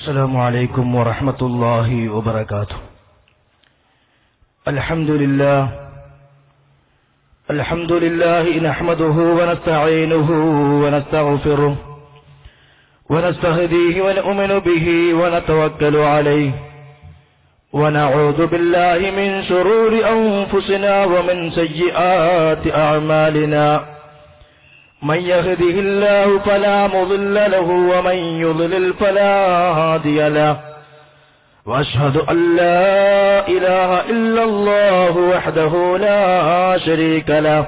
السلام عليكم ورحمة الله وبركاته. الحمد لله نحمده ونستعينه ونستغفره ونستهديه ونؤمن به ونتوكل عليه ونعوذ بالله من شرور أنفسنا ومن سيئات أعمالنا. من يهده الله فلا مضل له ومن يضلل فلا هادي له. وأشهد أن لا إله إلا الله وحده لا شريك له.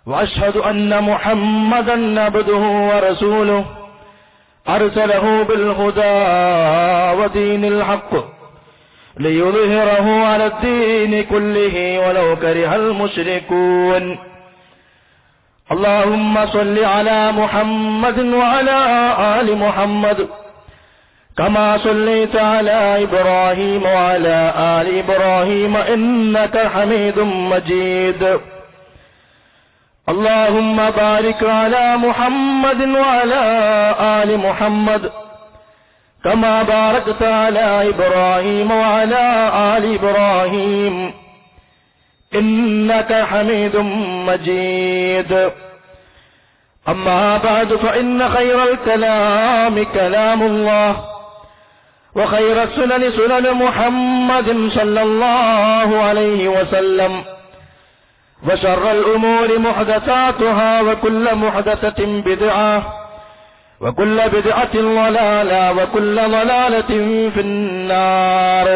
وأشهد أن محمدا عبده ورسوله أرسله بالهدى ودين الحق ليظهره على الدين كله ولو كره المشركون. اللهم صل على محمد وعلى آل محمد كما صليت على إبراهيم وعلى آل إبراهيم إنك حميد مجيد. اللهم بارك على محمد وعلى آل محمد كما باركت على إبراهيم وعلى آل إبراهيم إنك حميد مجيد. أما بعد فإن خير الكلام كلام الله وخير السنن سنن محمد صلى الله عليه وسلم وشر الأمور محدثاتها وكل محدثة بدعة وكل بدعة ضلالة وكل ضلالة في النار.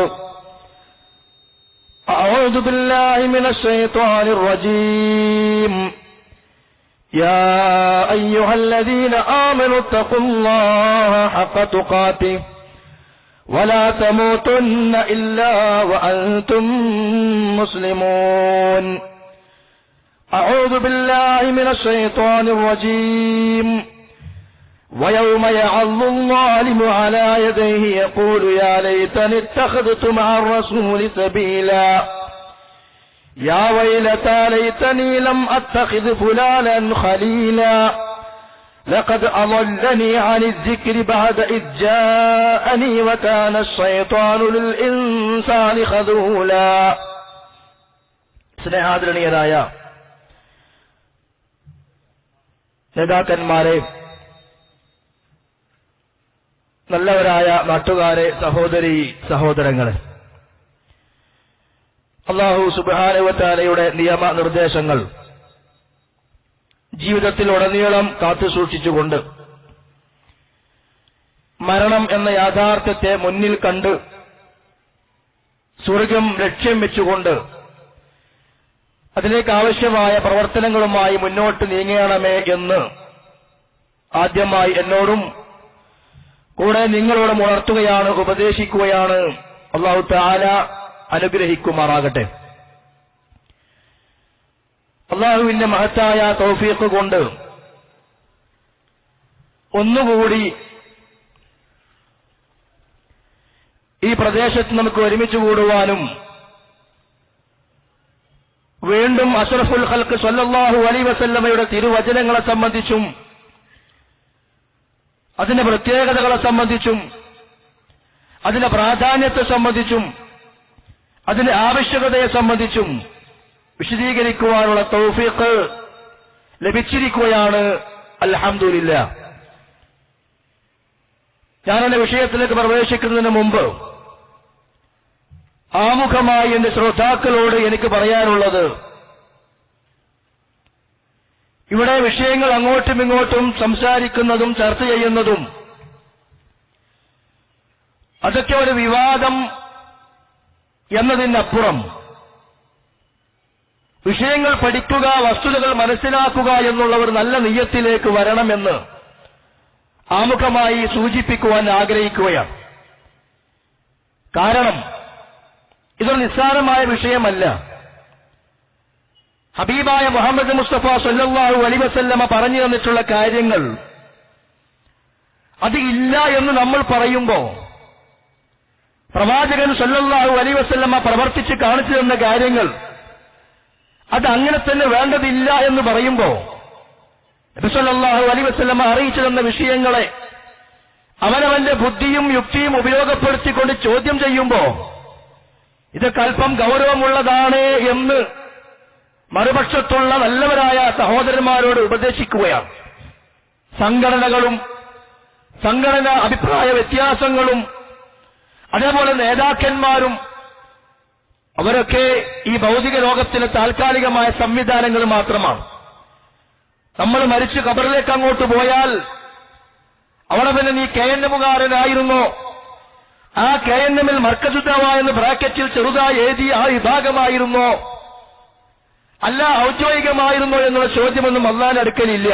أعوذ بالله من الشيطان الرجيم. يا أيها الذين آمنوا اتقوا الله حق تقاته ولا تموتن إلا وأنتم مسلمون. أعوذ بالله من الشيطان الرجيم. ويوم يعض الظالم على يديه يقول يا ليتني اتخذت مع الرسول سبيلا يا ويلتى ليتني لم أتخذ فلانا خليلا لقد أضلني عن الذكر بعد إذ جاءني وكان الشيطان للإنسان خذولا. സ്നേഹാദരണീയരായ നേതാക്കന്മാരെ, നല്ലവരായ നാട്ടുകാരെ, സഹോദരീ സഹോദരങ്ങളെ, അല്ലാഹു സുബ്ഹാനഹു വ തആലയുടെ നിയമ നിർദ്ദേശങ്ങൾ ജീവിതത്തിലുടനീളം കാത്തുസൂക്ഷിച്ചുകൊണ്ട് മരണം എന്ന യാഥാർത്ഥ്യത്തെ മുന്നിൽ കണ്ട് സ്വർഗം ലക്ഷ്യം വെച്ചുകൊണ്ട് അതിലേക്ക് ആവശ്യമായ പ്രവർത്തനങ്ങളുമായി മുന്നോട്ട് നീങ്ങണമേ എന്ന് ആദ്യമായി എന്നോടും കൂടെ നിങ്ങളോടും ഉണർത്തുകയാണ്, ഉപദേശിക്കുകയാണ്. അല്ലാഹു തആല അനുഗ്രഹിക്കുമാറാകട്ടെ. അല്ലാഹുവിന്റെ മഹത്തായ തൗഫീഖ് കൊണ്ട് ഒന്നുകൂടി ഈ പ്രദേശത്ത് നമുക്ക് ഒരുമിച്ച് കൂടുവാനും വീണ്ടും അഷ്റഫുൽ ഖൽഖ് സ്വല്ലല്ലാഹു അലൈഹി വസല്ലമയുടെ തിരുവചനങ്ങളെ സംബന്ധിച്ചും അതിന്റെ പ്രത്യേകതകളെ സംബന്ധിച്ചും അതിന്റെ പ്രാധാന്യത്തെ സംബന്ധിച്ചും അതിന്റെ ആവശ്യകതയെ സംബന്ധിച്ചും വിശദീകരിക്കുവാനുള്ള തൗഫീഖ് ലഭിച്ചിരിക്കുകയാണ്. അൽഹംദുലില്ലാഹ്. ഞാനെന്റെ വിഷയത്തിലേക്ക് പ്രവേശിക്കുന്നതിന് മുമ്പ് ആമുഖമായി എന്റെ ശ്രോതാക്കളോട് എനിക്ക് പറയാനുള്ളത്, ഇവിടെ വിഷയങ്ങൾ അങ്ങോട്ടും ഇങ്ങോട്ടും സംസാരിക്കുന്നതും ചർച്ച ചെയ്യുന്നതും അതൊക്കെ ഒരു വിവാദം എന്നതിനപ്പുറം വിഷയങ്ങൾ പഠിക്കുക, വസ്തുതകൾ മനസ്സിലാക്കുക എന്നുള്ള ഒരു നല്ല നിയ്യത്തിലേക്ക് വരണമെന്ന് ആമുഖമായി സൂചിപ്പിക്കുവാൻ ആഗ്രഹിക്കുകയാണ്. കാരണം ഇതൊരു നിസ്സാരമായ വിഷയമല്ല. ഹബീബായ മുഹമ്മദ് മുസ്തഫ സല്ലല്ലാഹു അലൈഹി വസല്ലമ പറഞ്ഞു തന്നിട്ടുള്ള കാര്യങ്ങൾ അത് ഇല്ല എന്ന് നമ്മൾ പറയുമ്പോൾ, പ്രവാചകൻ സല്ലല്ലാഹു അലൈഹി വസല്ലമ പ്രവർത്തിച്ച് കാണിച്ചു തന്ന കാര്യങ്ങൾ അത് അങ്ങനെ തന്നെ വേണ്ടതില്ല എന്ന് പറയുമ്പോൾ, നബി സല്ലല്ലാഹു അലൈഹി വസല്ലമ അറിയിച്ചു തന്ന വിഷയങ്ങളെ അവനവൻ അവനവന്റെ ബുദ്ധിയും യുക്തിയും ഉപയോഗപ്പെടുത്തിക്കൊണ്ട് ചോദ്യം ചെയ്യുമ്പോ ഇതൊക്കെ അല്പം ഗൗരവമുള്ളതാണ് എന്ന് മറുപക്ഷത്തുള്ള നല്ലവരായ സഹോദരന്മാരോട് ഉപദേശിക്കുകയാണ്. സംഘടനാ അഭിപ്രായ വ്യത്യാസങ്ങളും അതേപോലെ നേതാക്കന്മാരും അവരൊക്കെ ഈ ഭൗതിക ലോകത്തിലെ താൽക്കാലികമായ സംവിധാനങ്ങൾ മാത്രമാണ്. നമ്മൾ മരിച്ച് ഖബറിലേക്ക് അങ്ങോട്ട് പോയാൽ അവിടെ പിന്നെ നീ KNM-കാരനായിരുന്നോ, ആ KNM-ൽ മർക്കസുദാവ എന്ന് ബ്രാക്കറ്റിൽ ചെറുതായി എഴുതി ആ വിഭാഗമായിരുന്നോ, അല്ല ഔദ്യോഗികമായിരുന്നോ എന്നുള്ള ചോദ്യമൊന്നും അല്ലാഹുവിന്റെ അടുക്കലില്ല.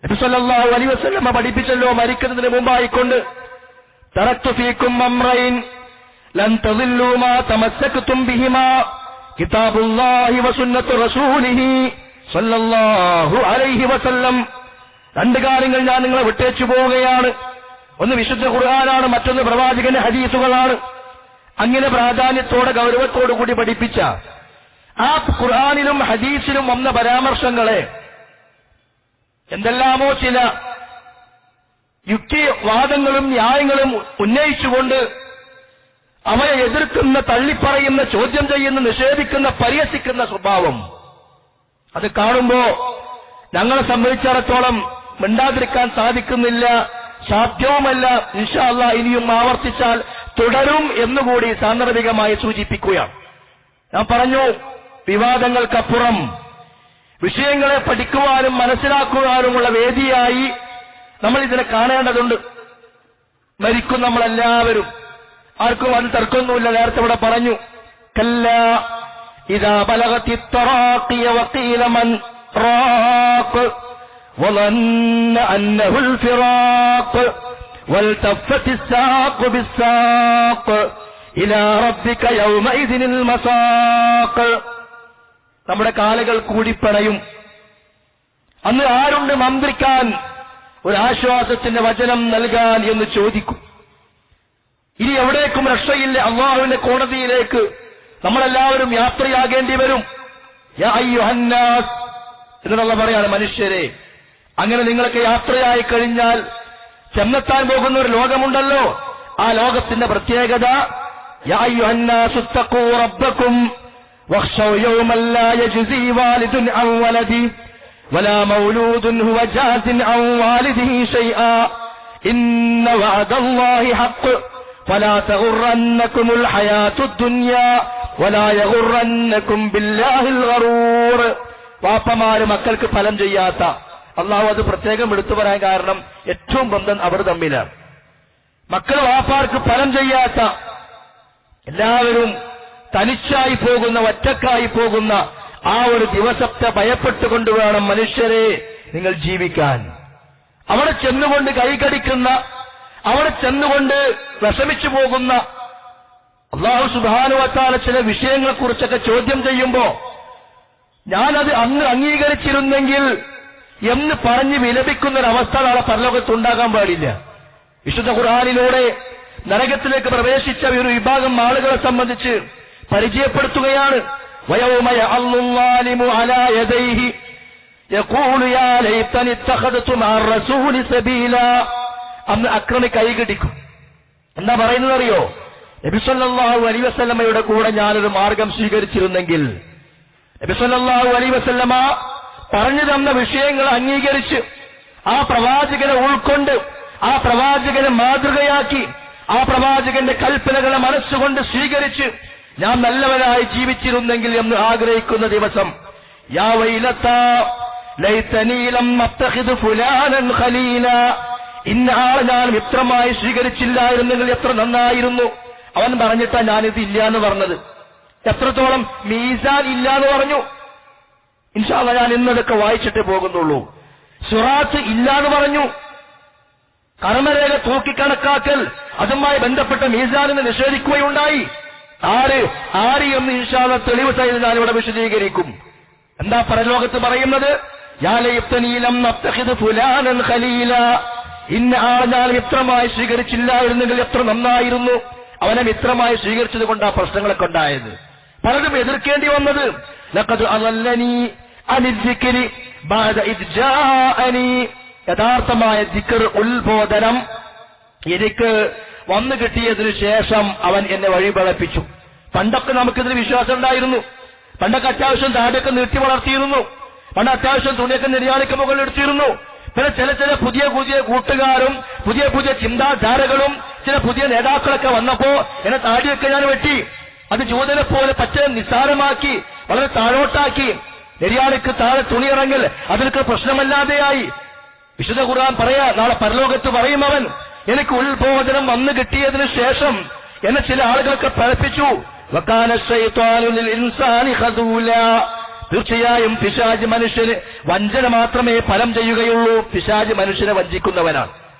നബി സല്ലല്ലാഹു അലൈഹി വസല്ലം പഠിപ്പിച്ചല്ലോ മരിക്കുന്നതിന് മുമ്പായിക്കൊണ്ട് തറക്തു ഫീക്കും അംറൈൻ ലൻ തദില്ലു മാ തമസ്സക്തും ബിഹിമാ കിതാബുല്ലാഹി വസുന്നത്തു റസൂലിഹി സല്ലല്ലാഹു അലൈഹി വസല്ലം. രണ്ട് കാര്യങ്ങൾ ഞാൻ നിങ്ങളെ വിട്ടേച്ചു പോവുകയാണ്. ഒന്ന് വിശുദ്ധ ഖുർആനാണ്, മറ്റൊന്ന് പ്രവാചകന്റെ ഹദീസുകളാണ്. അങ്ങനെ പ്രാധാന്യത്തോടെ ഗൗരവത്തോടു കൂടി പഠിപ്പിച്ച ആ ഖുർആനിലും ഹദീസിലും വന്ന പരാമർശങ്ങളെ എന്തെല്ലാമോ ചില യുക്തിവാദങ്ങളും ന്യായങ്ങളും ഉന്നയിച്ചുകൊണ്ട് അവയെ എതിർക്കുന്ന, തള്ളിപ്പറയുന്ന, ചോദ്യം ചെയ്യുന്ന, നിഷേധിക്കുന്ന, പരിഹസിക്കുന്ന സ്വഭാവം അത് കാണുമ്പോ ഞങ്ങളെ സംബന്ധിച്ചിടത്തോളം മിണ്ടാതിരിക്കാൻ സാധിക്കുന്നില്ല, സാധ്യവുമല്ല. ഇൻഷാ അല്ലാഹ് ഇനിയും ആവർത്തിച്ചാൽ തുടരും എന്നുകൂടി സാന്ദർഭികമായി സൂചിപ്പിക്കുകയാണ്. ഞാൻ പറഞ്ഞു, വിവാദങ്ങൾക്കപ്പുറം വിഷയങ്ങളെ പഠിക്കുവാനും മനസ്സിലാക്കുവാനുമുള്ള വേദിയായി നമ്മൾ ഇതിനെ കാണേണ്ടതുണ്ട്. മരിക്കും നമ്മളെല്ലാവരും, ആർക്കും അത് തർക്കമൊന്നുമില്ല. നേരത്തെ ഇവിടെ പറഞ്ഞു, കല്ലാ ഇദാ ബലഗതി തറാഖിയ വഖീല മൻ റാഖ് വളന്ന അന്നഹുൽ ഫിറാഖ് വൽതഫത്തി الساق بالساق ഇലാ റബ്ബിക യൗമഇദിനിൽ മസാഖ്. നമ്മുടെ കാലുകൾ കൂടിപ്പണയും. അന്ന് ആരുണ്ട് മന്ത്രിക്കാൻ, ഒരാശ്വാസത്തിന്റെ വചനം നൽകാൻ എന്ന് ചോദിക്കും. ഇനി എവിടേക്കും രക്ഷയില്ല, അല്ലാഹുവിന്റെ കോടതിയിലേക്ക് നമ്മളെല്ലാവരും യാത്രയാകേണ്ടി വരും. യാ അയ്യുഹന്നാസ് എന്നുള്ള പറയാണ്, മനുഷ്യരെ, അങ്ങനെ നിങ്ങളൊക്കെ യാത്രയായി കഴിഞ്ഞാൽ ചെന്നെത്താൻ പോകുന്ന ഒരു ലോകമുണ്ടല്ലോ, ആ ലോകത്തിന്റെ പ്രത്യേകത യാ അയ്യുഹന്നാസു ഇത്തഖൂ റബ്ബക്കും വഖ്ശൗ യൗമൻ ലാ യജ്സി വാലിദുൻ അൻ വലദി വലാ മൗലൂദുൻ ഹുവ ജാസിൻ അൻ വാലിദിഹി ശൈആ ഇന്ന വഅദല്ലാഹി ഹഖ് ഫലാ തഗുറന്നകുമുൽ ഹയാത്തുദ് ദുനിയാ വലാ യഗുറന്നകും ബില്ലാഹിൽ ഗറൂർ. വാപ്പമാര് മക്കൾക്ക് ഫലം ചെയ്യാത്ത, അള്ളാഹു അത് പ്രത്യേകം എടുത്തു പറയാൻ കാരണം ഏറ്റവും ബന്ധം അവർ തമ്മിലാണ്. മക്കൾ വാപ്പാർക്ക് ഫലം ചെയ്യാത്ത, എല്ലാവരും തനിച്ചായി പോകുന്ന, ഒറ്റക്കായി പോകുന്ന ആ ഒരു ദിവസത്തെ ഭയപ്പെട്ടുകൊണ്ട് വേണം മനുഷ്യരെ നിങ്ങൾ ജീവിക്കാൻ. അവിടെ ചെന്നുകൊണ്ട് കൈകടിക്കുന്ന, അവിടെ ചെന്നുകൊണ്ട് വിഷമിച്ചു പോകുന്ന, അല്ലാഹു സുബ്ഹാനഹു വ തആല ചില വിഷയങ്ങളെക്കുറിച്ചൊക്കെ ചോദ്യം ചെയ്യുമ്പോ ഞാനത് അന്ന് അംഗീകരിച്ചിരുന്നെങ്കിൽ എന്ന് പറഞ്ഞ് വിലപിക്കുന്നൊരവസ്ഥ നാളെ പരലോകത്തുണ്ടാകാൻ പാടില്ല. വിശുദ്ധ ഖുർആനിലൂടെ നരകത്തിലേക്ക് പ്രവേശിച്ച ഒരു വിഭാഗം ആളുകളെ സംബന്ധിച്ച് പരിചയപ്പെടുത്തുകയാണ്. വയൗമ യഅല്ലു ളാലിമു അലാ യദൈഹി യഖൂലു യാ ലൈതനി ഇത്തഖദതു മഅർ റസൂലി സബീലാ. അന്ന് അക്രമി കൈകടിക്കും. എന്താ പറയുന്നത് അറിയോ? നബി സല്ലല്ലാഹു അലൈഹി വസല്ലമയുടെ കൂടെ ഞാനൊരു മാർഗം സ്വീകരിച്ചിരുന്നെങ്കിൽ, നബി സല്ലല്ലാഹു അലൈഹി വസല്ലമ പറഞ്ഞു തന്ന വിഷയങ്ങൾ അംഗീകരിച്ച് ആ പ്രവാചകനെ ഉൾക്കൊണ്ട്, ആ പ്രവാചകനെ മാതൃകയാക്കി, ആ പ്രവാചകന്റെ കൽപ്പനകളെ മനസ്സുകൊണ്ട് സ്വീകരിച്ച് ഞാൻ നല്ലവനായി ജീവിച്ചിരുന്നെങ്കിൽ എന്ന് ആഗ്രഹിക്കുന്ന ദിവസം. യാ വൈലത്താ ലൈതനീ ലം അത്തഖിദ് ഫുലാനൻ ഖലീലാ. ഇന്ന ആളെ ഞാൻ മിത്രമായി സ്വീകരിച്ചില്ലായിരുന്നെങ്കിൽ എത്ര നന്നായിരുന്നു. അവൻ പറഞ്ഞിട്ടാ ഞാനിത് ഇല്ല എന്ന് പറഞ്ഞത്. എത്രത്തോളം മീസാൻ ഇല്ല എന്ന് പറഞ്ഞു. ഇൻഷാ അല്ലാഹ് ഞാൻ ഇന്നതൊക്കെ വായിച്ചിട്ടേ പോകുന്നുള്ളൂ. സിറാത്ത് ഇല്ല എന്ന് പറഞ്ഞു. കർമ്മരേഖ തൂക്കിക്കണക്കാക്കൽ, അതുമായി ബന്ധപ്പെട്ട മീസാനിനെ നിഷേധിക്കുകയുണ്ടായി. ആര് എന്ന് ഇൻഷാ അല്ലാഹ് തെളിവ് സഹിതം ഞാനിവിടെ വിശദീകരിക്കും. എന്താ പരലോകത്ത് പറയുന്നത്? യാ ലൈതനീ ലം അത്തഖിദ് ഫുലാനൻ ഖലീലാ. ഇന്ന ആളെ ഞാൻ മിത്രമായി സ്വീകരിച്ചില്ലായിരുന്നെങ്കിൽ എത്ര നന്നായിരുന്നു. അവനെ മിത്രമായി സ്വീകരിച്ചത് കൊണ്ടാ പ്രശ്നങ്ങളൊക്കെ ഉണ്ടായത്. പലരും എതിർക്കേണ്ടി വന്നത്. ലഖദ് അളല്ലനീ അനിൽ ദിക്രി ബഅദ ഇദ് ജാഅനീ. യഥാർത്ഥമായ ദിക്ർ, ഉത്ബോധനം എനിക്ക് വന്നു കിട്ടിയതിനു ശേഷം അവൻ എന്നെ വഴിപഴപ്പിച്ചു. പണ്ടൊക്കെ നമുക്കിതിന് വിശ്വാസം ഉണ്ടായിരുന്നു. പണ്ടൊക്കെ അത്യാവശ്യം താടിയൊക്കെ നീട്ടി വളർത്തിയിരുന്നു. പണ്ട് അത്യാവശ്യം തുണിയൊക്കെ നെരിയാണിക്ക് മുകളിൽ എടുത്തിരുന്നു. പിന്നെ ചില പുതിയ പുതിയ കൂട്ടുകാരും പുതിയ പുതിയ ചിന്താധാരകളും ചില പുതിയ നേതാക്കളൊക്കെ വന്നപ്പോ എന്നെ താടിയൊക്കെ ഞാൻ വെട്ടി. അത് ജൂതനെ പോലെ പച്ച നിസ്സാരമാക്കി വളരെ താഴോട്ടാക്കി. നെരിയാണിക്ക് താഴെ തുണിയിറങ്ങൽ അതിനൊക്കെ പ്രശ്നമല്ലാതെയായി. വിശുദ്ധ ഖുർആൻ പറയാ, നാളെ പരലോകത്ത് പറയും അവൻ, എനിക്ക് ഉത്ബോധനം വന്നു കിട്ടിയതിനു ശേഷം എന്നെ ചില ആളുകളൊക്കെ പഴപ്പിച്ചു. വകാന ശൈത്വാനു ലിൽ ഇൻസാനി ഖദൂലാ, തീർച്ചയായും പിശാച് മനുഷ്യന് വഞ്ചന മാത്രമേ ഫലം ചെയ്യുകയുള്ളൂ. പിശാച് മനുഷ്യനെ വഞ്ചിക്കുന്നവനാണ്.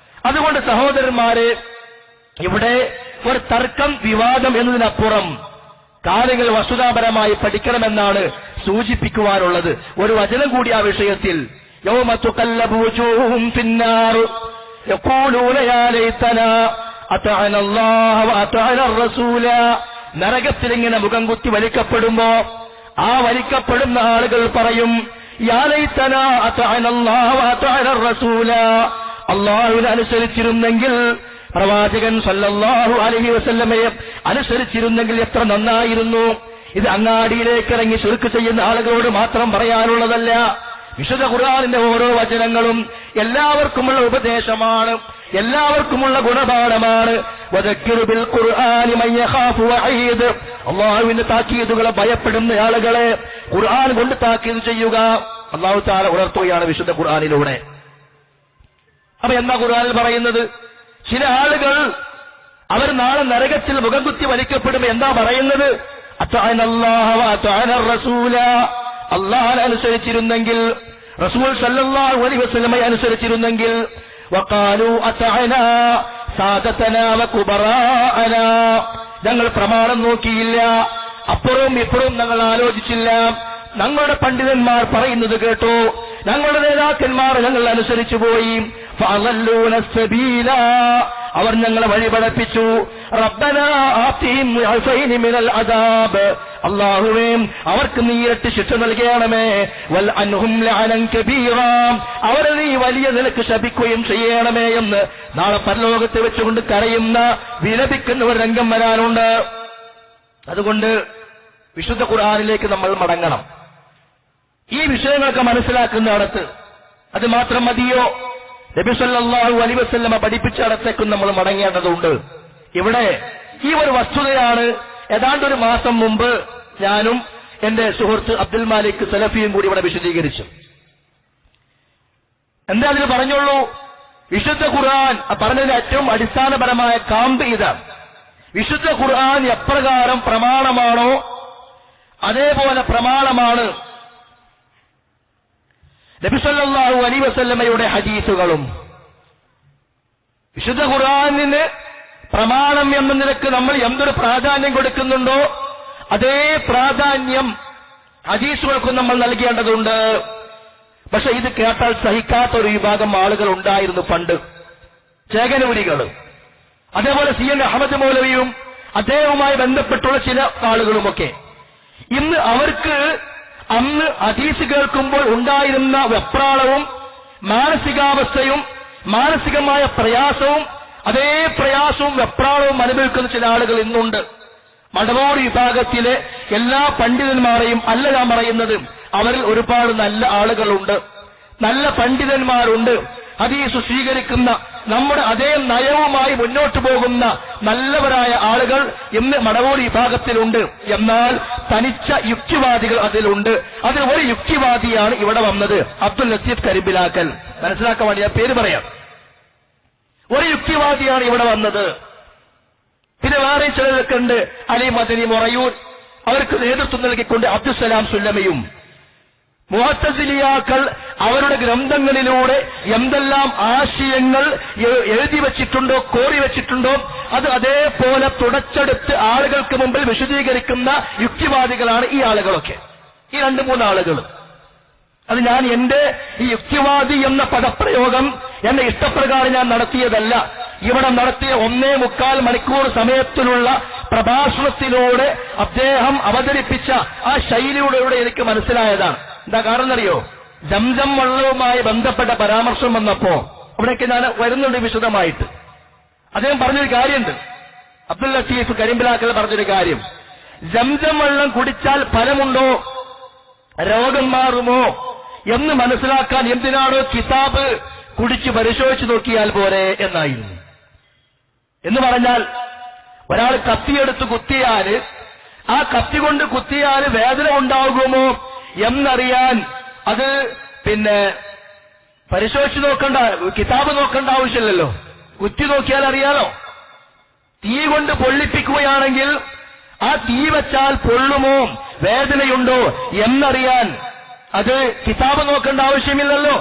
അതുകൊണ്ട് സഹോദരന്മാരെ, ഇവിടെ ഒരു തർക്കം വിവാദം എന്നതിനപ്പുറം കാര്യങ്ങൾ വസ്തുതാപരമായി പഠിക്കണമെന്നാണ് സൂചിപ്പിക്കുവാനുള്ളത്. ഒരു വചനം കൂടി ആ വിഷയത്തിൽ, യൗമ തുഖല്ലബു വജൂഹും ഫിന്നാർ യഖൂലൂന യാ ലൈതനാ അതഅന അല്ലാഹ വഅതഅന റസൂല. നരകത്തിലിങ്ങനെ മുഖം കുത്തി വലിക്കപ്പെടുമ്പോ ആ വലിക്കപ്പെടുന്ന ആളുകൾ പറയും, യാ ലൈതനാ അതഅന അല്ലാഹ വഅതഅന റസൂല, അല്ലാഹുവിനെ അനുസരിച്ചിരുന്നെങ്കിൽ, പ്രവാചകൻ സല്ലല്ലാഹു അലൈഹി വസല്ലമയെ അനുസരിച്ചിരുന്നെങ്കിൽ എത്ര നന്നായിരുന്നു. ഇത് അങ്ങാടിയിലേക്ക് ഇറങ്ങി ശിർക്ക് ചെയ്യുന്ന ആളുകളോട് മാത്രം പറയാനുള്ളതല്ല. വിശുദ്ധ ഖുർആനിന്റെ ഓരോ വചനങ്ങളും എല്ലാവർക്കുമുള്ള ഉപദേശമാണ്, എല്ലാവർക്കുമുള്ള ഗുണപാഠമാണ്. വദക്കിറു ബിൽ ഖുർആനി മൻ യഖാഫു വഈദ്, അല്ലാഹുവിന്റെ താക്കീതുകളെ ഭയപ്പെടുന്ന ആളുകളെ ഖുർആൻ കൊണ്ട് താക്കീത് ചെയ്യുക. അല്ലാഹു തആല ഉണർത്തുകയാണ് വിശുദ്ധ ഖുർആനിലൂടെ. അപ്പൊ എന്താ ഖുർആനിൽ പറയുന്നത്? ചില ആളുകൾ അവർ നാളെ നരകത്തിൽ മുഖം കുത്തി വലിക്കപ്പെടും. എന്താ പറയുന്നത്? അത്തഅനല്ലാഹ വഅതഅന റസൂല, അല്ലാഹുവിനെ അനുസരിച്ചിരുന്നെങ്കിൽ, റസൂൽ സല്ലല്ലാഹു അലൈഹി വസല്ലമയെ അനുസരിച്ചിരുന്നെങ്കിൽ, വഖാലു അതഅനാ സാദതനാ വകുബറാഅനാ, ഞങ്ങൾ പ്രമാണം നോക്കിയില്ല, അപ്പുറവും ഇപ്പുറവും ഞങ്ങൾ ആലോചിച്ചില്ല, ഞങ്ങളുടെ പണ്ഡിതന്മാർ പറയുന്നത് കേട്ടു, ഞങ്ങളുടെ നേതാക്കന്മാർ ഞങ്ങൾ അനുസരിച്ചു പോയി. ഫഅളല്ലൂന സബീല, അവർ ഞങ്ങളെ വഴിപഴപ്പിച്ചു. റബ്ബനാ ആതിഹിം മുഅഫൈനി മിനൽ അദാബ്, അല്ലാഹുവേ അവർക്ക് നീ ഇരട്ടി ശിക്ഷ നൽകണമേ. വൽ അൻഹും ലഅനൻ കബീറ, അവരെ നീ വലിയ നിലക്ക് ശപിക്കുകയും ചെയ്യണമേ എന്ന് നാളെ പരലോകത്ത് വെച്ചുകൊണ്ട് കരയുന്ന വിലപിക്കുന്ന ഒരു രംഗം വരാനുണ്ട്. അതുകൊണ്ട് വിശുദ്ധ ഖുർആനിലേക്ക് നമ്മൾ മടങ്ങണം. ഈ വിഷയങ്ങളൊക്കെ മനസ്സിലാക്കുന്നിടത്ത് അത് മാത്രം മതിയോ? നബി സല്ലല്ലാഹു അലൈഹി വസല്ലമ പഠിപ്പിച്ചിടത്തേക്കും നമ്മൾ മടങ്ങേണ്ടതുണ്ട്. ഇവിടെ ഈ ഒരു വസ്തുതയാണ് ഏതാണ്ട് ഒരു മാസം മുമ്പ് ഞാനും എന്റെ സുഹൃത്ത് അബ്ദുൽ മാലിക് സലഫിയും കൂടി ഇവിടെ വിശദീകരിച്ചു. എന്താ അതിന് പറഞ്ഞുള്ളൂ? വിശുദ്ധ ഖുർആൻ പറഞ്ഞതിന്റെ ഏറ്റവും അടിസ്ഥാനപരമായ കാമ്പ് ഇതാണ്. വിശുദ്ധ ഖുർആൻ എപ്രകാരം പ്രമാണമാണോ അതേപോലെ പ്രമാണമാണ് നബി സല്ലല്ലാഹു അലൈഹി വസല്ലമയുടെ ഹദീസുകളും. വിശുദ്ധ ഖുർആനിന് പ്രമാണം എന്ന നിലക്ക് നമ്മൾ എന്തൊരു പ്രാധാന്യം കൊടുക്കുന്നുണ്ടോ അതേ പ്രാധാന്യം ഹദീസുകൾക്കും നമ്മൾ നൽകേണ്ടതുണ്ട്. പക്ഷെ ഇത് കേട്ടാൽ സഹിക്കാത്ത ഒരു വിഭാഗം ആളുകൾ ഉണ്ടായിരുന്നു പണ്ട്, ചേകനൂരികൾ. അതേപോലെ CN അഹമ്മദ് മൗലവിയും അദ്ദേഹവുമായി ബന്ധപ്പെട്ടുള്ള ചില ആളുകളുമൊക്കെ. ഇന്ന് അവർക്ക് അന്ന് ഹദീസ് കേൾക്കുമ്പോൾ ഉണ്ടായിരുന്ന വെപ്രാളവും മാനസികാവസ്ഥയും മാനസികമായ പ്രയാസവും അതേ പ്രയാസവും വെപ്രാളവും അനുഭവിക്കുന്ന ചില ആളുകൾ ഇന്നുണ്ട്. മടവൂർ വിഭാഗത്തിലെ എല്ലാ പണ്ഡിതന്മാരെയും അല്ല ഞാൻ പറയുന്നത്, അവരിൽ ഒരുപാട് നല്ല ആളുകളുണ്ട്, നല്ല പണ്ഡിതന്മാരുണ്ട്. ഹദീസ് സ്വീകരിക്കുന്ന നമ്മുടെ അതേ നയവുമായി മുന്നോട്ടു പോകുന്ന നല്ലവരായ ആളുകൾ ഇന്ന് മടവൂർ വിഭാഗത്തിലുണ്ട്. എന്നാൽ തനിച്ച യുക്തിവാദികൾ അതിലുണ്ട്. അതിൽ ഒരു യുക്തിവാദിയാണ് ഇവിടെ വന്നത്, അബ്ദുൽ ലത്തീഫ് കരിമ്പിലാക്കൽ. മനസ്സിലാക്കാൻ വേണ്ടി ഞാൻ പേര് പറയാം. ഒരു യുക്തിവാദിയാണ് ഇവിടെ വന്നത്. പിന്നെ വേറെ ചിലരൊക്കെ ഉണ്ട്, അലി മദനി മൊറയൂർ, അവർക്ക് നേതൃത്വം നൽകിക്കൊണ്ട് അബ്ദുസ്സലാം സുല്ലമിയും. മുഅ്തസിലിയാക്കൾ അവരുടെ ഗ്രന്ഥങ്ങളിലൂടെ എന്തെല്ലാം ആശയങ്ങൾ എഴുതി വെച്ചിട്ടുണ്ടോ കോറി വെച്ചിട്ടുണ്ടോ അത് അതേപോലെ തുടച്ചെടുത്ത് ആളുകൾക്ക് മുമ്പിൽ വിശദീകരിക്കുന്ന യുക്തിവാദികളാണ് ഈ ആളുകളൊക്കെ, ഈ 2-3 ആളുകൾ. അത് ഞാൻ എന്റെ ഈ യുക്തിവാദി എന്ന പദപ്രയോഗം എന്റെ ഇഷ്ടപ്രകാരം ഞാൻ നടത്തിയതല്ല. ഇവിടെ നടത്തിയ 1.25 മണിക്കൂർ സമയത്തിലുള്ള പ്രഭാഷണത്തിലൂടെ അദ്ദേഹം അവതരിപ്പിച്ച ആ ശൈലിയുടെ എനിക്ക് മനസ്സിലായതാണ്. എന്താ കാരണം അറിയോ? ജംസം വെള്ളവുമായി ബന്ധപ്പെട്ട പരാമർശം വന്നപ്പോ അവിടേക്ക് ഞാൻ വരുന്നുണ്ട് വിശദമായിട്ട്. അദ്ദേഹം പറഞ്ഞൊരു കാര്യമുണ്ട്. അബ്ദുൽ ലത്തീഫ് കരിമ്പിലാക്കൽ പറഞ്ഞൊരു കാര്യം, സംസം വെള്ളം കുടിച്ചാൽ ഫലമുണ്ടോ, രോഗം മാറുമോ എന്ന് മനസ്സിലാക്കാൻ എന്തിനാണോ കിതാബ് കുടിച്ച് പരിശോധിച്ചു നോക്കിയാൽ പോരെ എന്നായിരുന്നു. എന്ന് പറഞ്ഞാൽ ഒരാൾ കത്തിയെടുത്ത് കുത്തിയാല് ആ കത്തി കൊണ്ട് കുത്തിയാൽ വേദന ഉണ്ടാകുമോ എന്നറിയാൻ അത് പരിശോധിച്ച് നോക്കണ്ട, കിതാബ് നോക്കേണ്ട ആവശ്യമില്ലല്ലോ, കുത്തി നോക്കിയാൽ അറിയാലോ. തീ കൊണ്ട് പൊള്ളിപ്പിക്കുകയാണെങ്കിൽ ആ തീ വെച്ചാൽ പൊള്ളുമോ വേദനയുണ്ടോ എന്നറിയാൻ അത് കിതാബ് നോക്കേണ്ട ആവശ്യമില്ലല്ലോ,